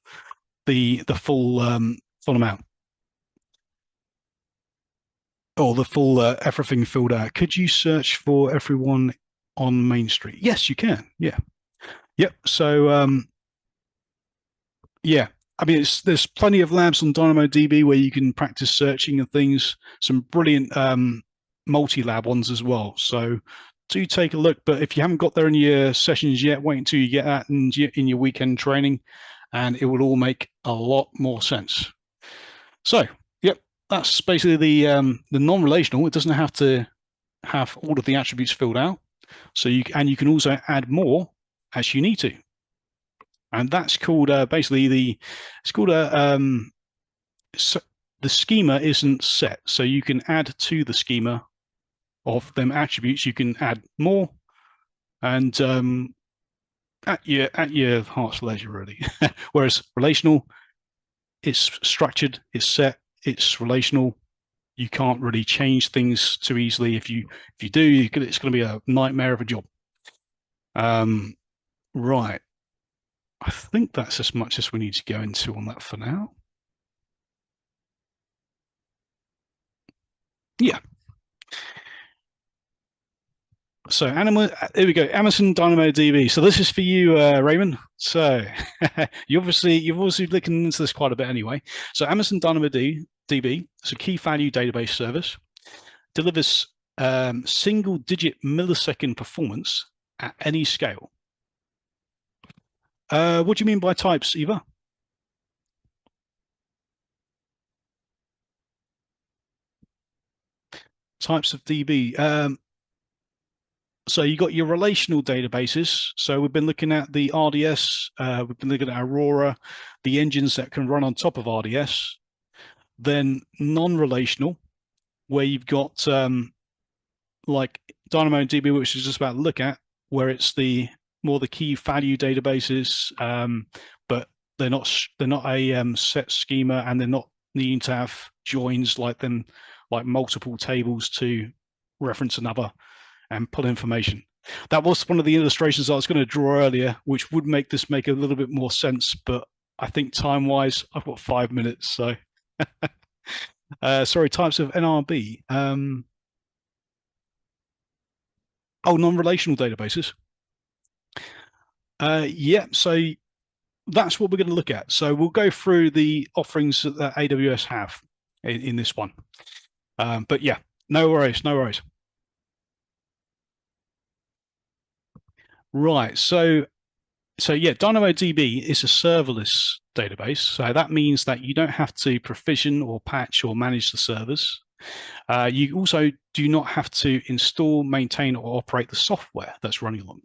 the full amount, or the full everything filled out. Could you search for everyone on Main Street? Yes, you can. Yeah. Yep. So yeah, I mean, there's plenty of labs on DynamoDB where you can practice searching and things. Some brilliant multi-lab ones as well. So do take a look. But if you haven't got there in your sessions yet, wait until you get that in your weekend training, and it will all make a lot more sense. So, yep, that's basically the non-relational. It doesn't have to have all of the attributes filled out. So you can also add more as you need to. And that's called basically the schema isn't set. So you can add to the schema of them attributes. You can add more, and at your heart's leisure, really. Whereas relational, it's structured, it's set, it's relational. You can't really change things too easily. If you do, it's going to be a nightmare of a job. Right. I think that's as much as we need to go into on that for now. Yeah. So here we go. Amazon DynamoDB. So this is for you, Raymond. So you've obviously looking into this quite a bit anyway. So Amazon DynamoDB is a key value database service, delivers single-digit millisecond performance at any scale. What do you mean by types, Eva? Types of DB. So you got your relational databases. So we've been looking at the RDS, we've been looking at Aurora, the engines that can run on top of RDS. Then non-relational, where you've got like DynamoDB, which is just about to look at, where it's the key value databases, but they're not a set schema, and they're not needing to have joins like multiple tables to reference another and pull information. That was one of the illustrations I was going to draw earlier, which would make this make a little bit more sense, but I think time-wise, I've got 5 minutes, so sorry, types of NRB. Non-relational databases. Yeah, so that's what we're going to look at. So we'll go through the offerings that AWS have in this one. But yeah, no worries. Right, so yeah, DynamoDB is a serverless database. So that means that you don't have to provision or patch or manage the servers. You also do not have to install, maintain, or operate the software that's running on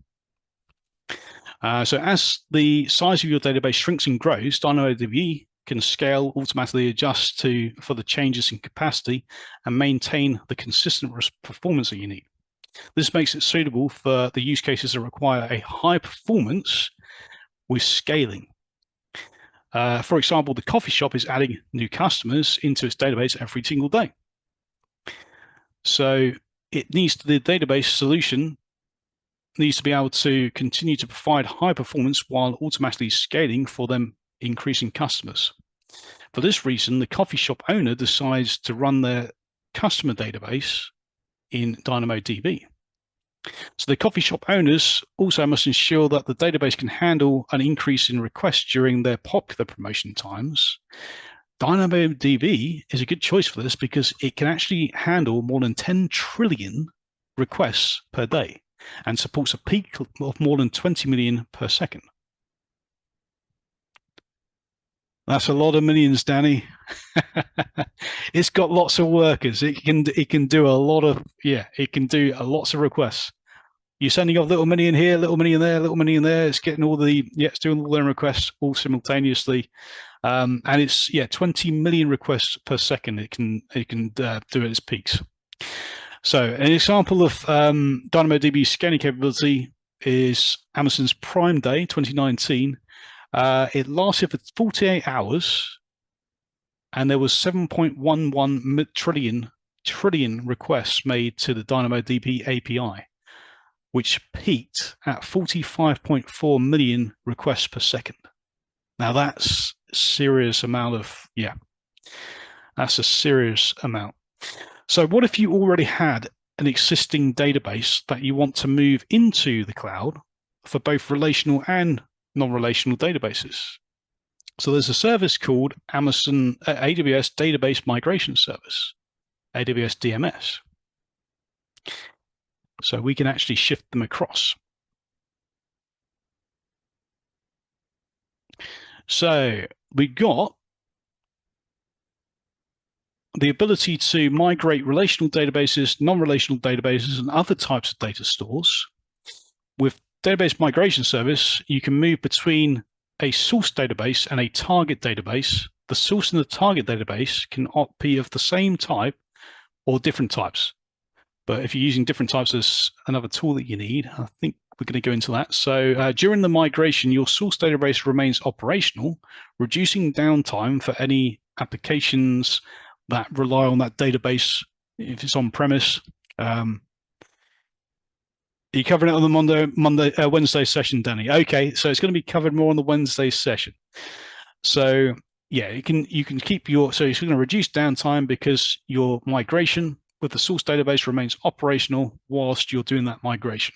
them. So as the size of your database shrinks and grows, DynamoDB can scale, automatically adjust for the changes in capacity, and maintain the consistent performance that you need. This makes it suitable for the use cases that require a high performance with scaling. For example, the coffee shop is adding new customers into its database every single day. So the database solution needs to be able to continue to provide high performance while automatically scaling for them increasing customers. For this reason, the coffee shop owner decides to run their customer database in DynamoDB. So the coffee shop owners also must ensure that the database can handle an increase in requests during their popular promotion times. DynamoDB is a good choice for this because it can actually handle more than 10 trillion requests per day and supports a peak of more than 20 million per second. That's a lot of millions, Danny. It's got lots of workers. It can do a lot of it can do lots of requests. You're sending off little mini in here, little mini in there, little mini in there. It's getting it's doing all their requests all simultaneously, and it's 20 million requests per second. It can do at its peaks. So an example of DynamoDB's scaling capability is Amazon's Prime Day 2019. It lasted for 48 hours, and there was 7.11 trillion requests made to the DynamoDB API, which peaked at 45.4 million requests per second. Now that's a serious amount of, that's a serious amount. So what if you already had an existing database that you want to move into the cloud for both relational and non-relational databases? So there's a service called AWS Database Migration Service, AWS DMS. So we can actually shift them across. So we got the ability to migrate relational databases, non-relational databases, and other types of data stores. With Database Migration Service, you can move between a source database and a target database. The source and the target database can be of the same type or different types. But if you're using different types, there's another tool that you need. I think we're going to go into that. So during the migration, your source database remains operational, reducing downtime for any applications that rely on that database if it's on premise. Are you covering it on the Wednesday session, Danny? Okay, so it's going to be covered more on the Wednesday session. So yeah, you can keep your, so it's going to reduce downtime because your migration with the source database remains operational whilst you're doing that migration.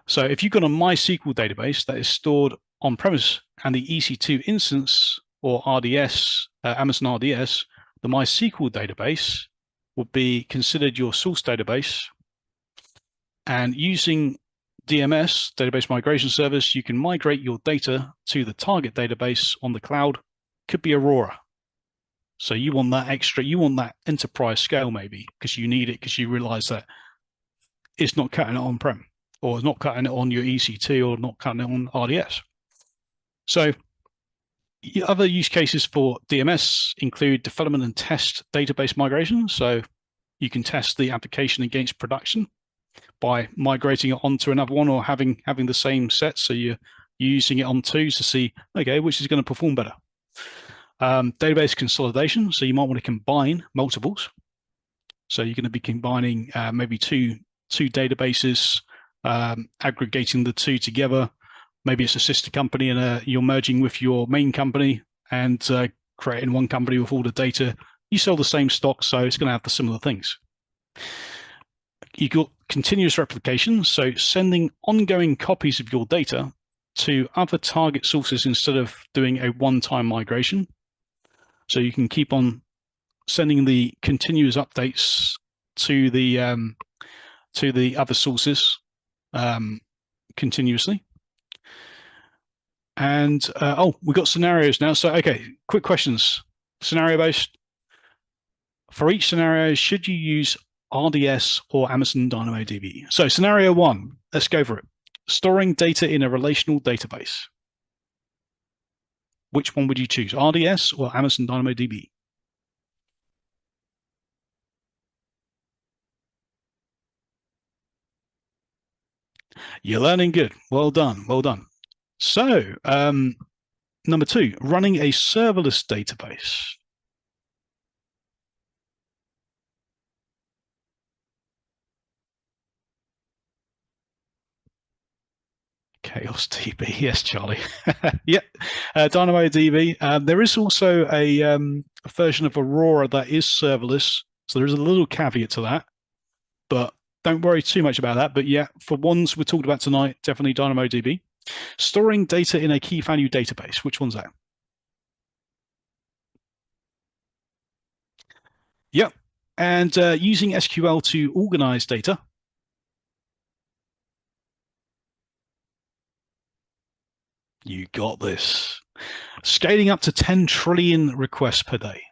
So if you've got a MySQL database that is stored on premise and the EC2 instance or RDS, Amazon RDS, the MySQL database would be considered your source database. And using DMS, Database Migration Service, you can migrate your data to the target database on the cloud. Could be Aurora. So you want that extra, you want that enterprise scale maybe, because you need it because you realize that it's not cutting it on-prem, or it's not cutting it on your EC2, or not cutting it on RDS. So other use cases for DMS include development and test database migration. So you can test the application against production by migrating it onto another one, or having the same set. So you're using it on twos to see, okay, which is going to perform better. Database consolidation. So you might want to combine multiples. So you're going to be combining maybe two databases, aggregating the two together. Maybe it's a sister company and you're merging with your main company and creating one company with all the data. You sell the same stock, so it's going to have the similar things. You got continuous replication, so sending ongoing copies of your data to other target sources instead of doing a one-time migration. So you can keep on sending the continuous updates to the other sources continuously. And we've got scenarios now. So okay, quick questions. Scenario based. For each scenario, should you use RDS or Amazon DynamoDB? So scenario one, let's go for it. Storing data in a relational database. Which one would you choose, RDS or Amazon DynamoDB? You're learning good. Well done. Well done. So number two, running a serverless database. Chaos DB, yes, Charlie. Yep, DynamoDB. There is also a version of Aurora that is serverless, so there's a little caveat to that, but don't worry too much about that. But yeah, for ones we talked about tonight, definitely DynamoDB. Storing data in a key value database. Which one's that? Yep, and using SQL to organize data. You got this. Scaling up to 10 trillion requests per day.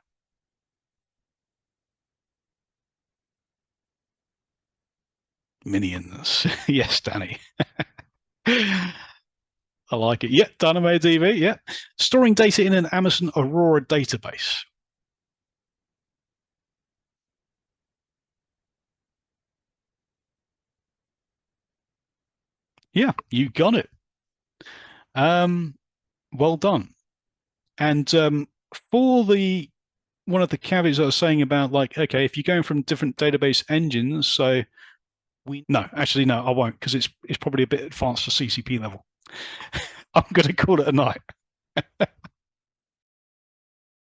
Minions. Yes, Danny. I like it. Yeah, DynamoDB. Yeah. Storing data in an Amazon Aurora database. Yeah, you got it. Well done. And for the one of the caveats I was saying about, like, okay, if you're going from different database engines, so no, actually no, I won't, because it's probably a bit advanced for CCP level. I'm going to call it a night.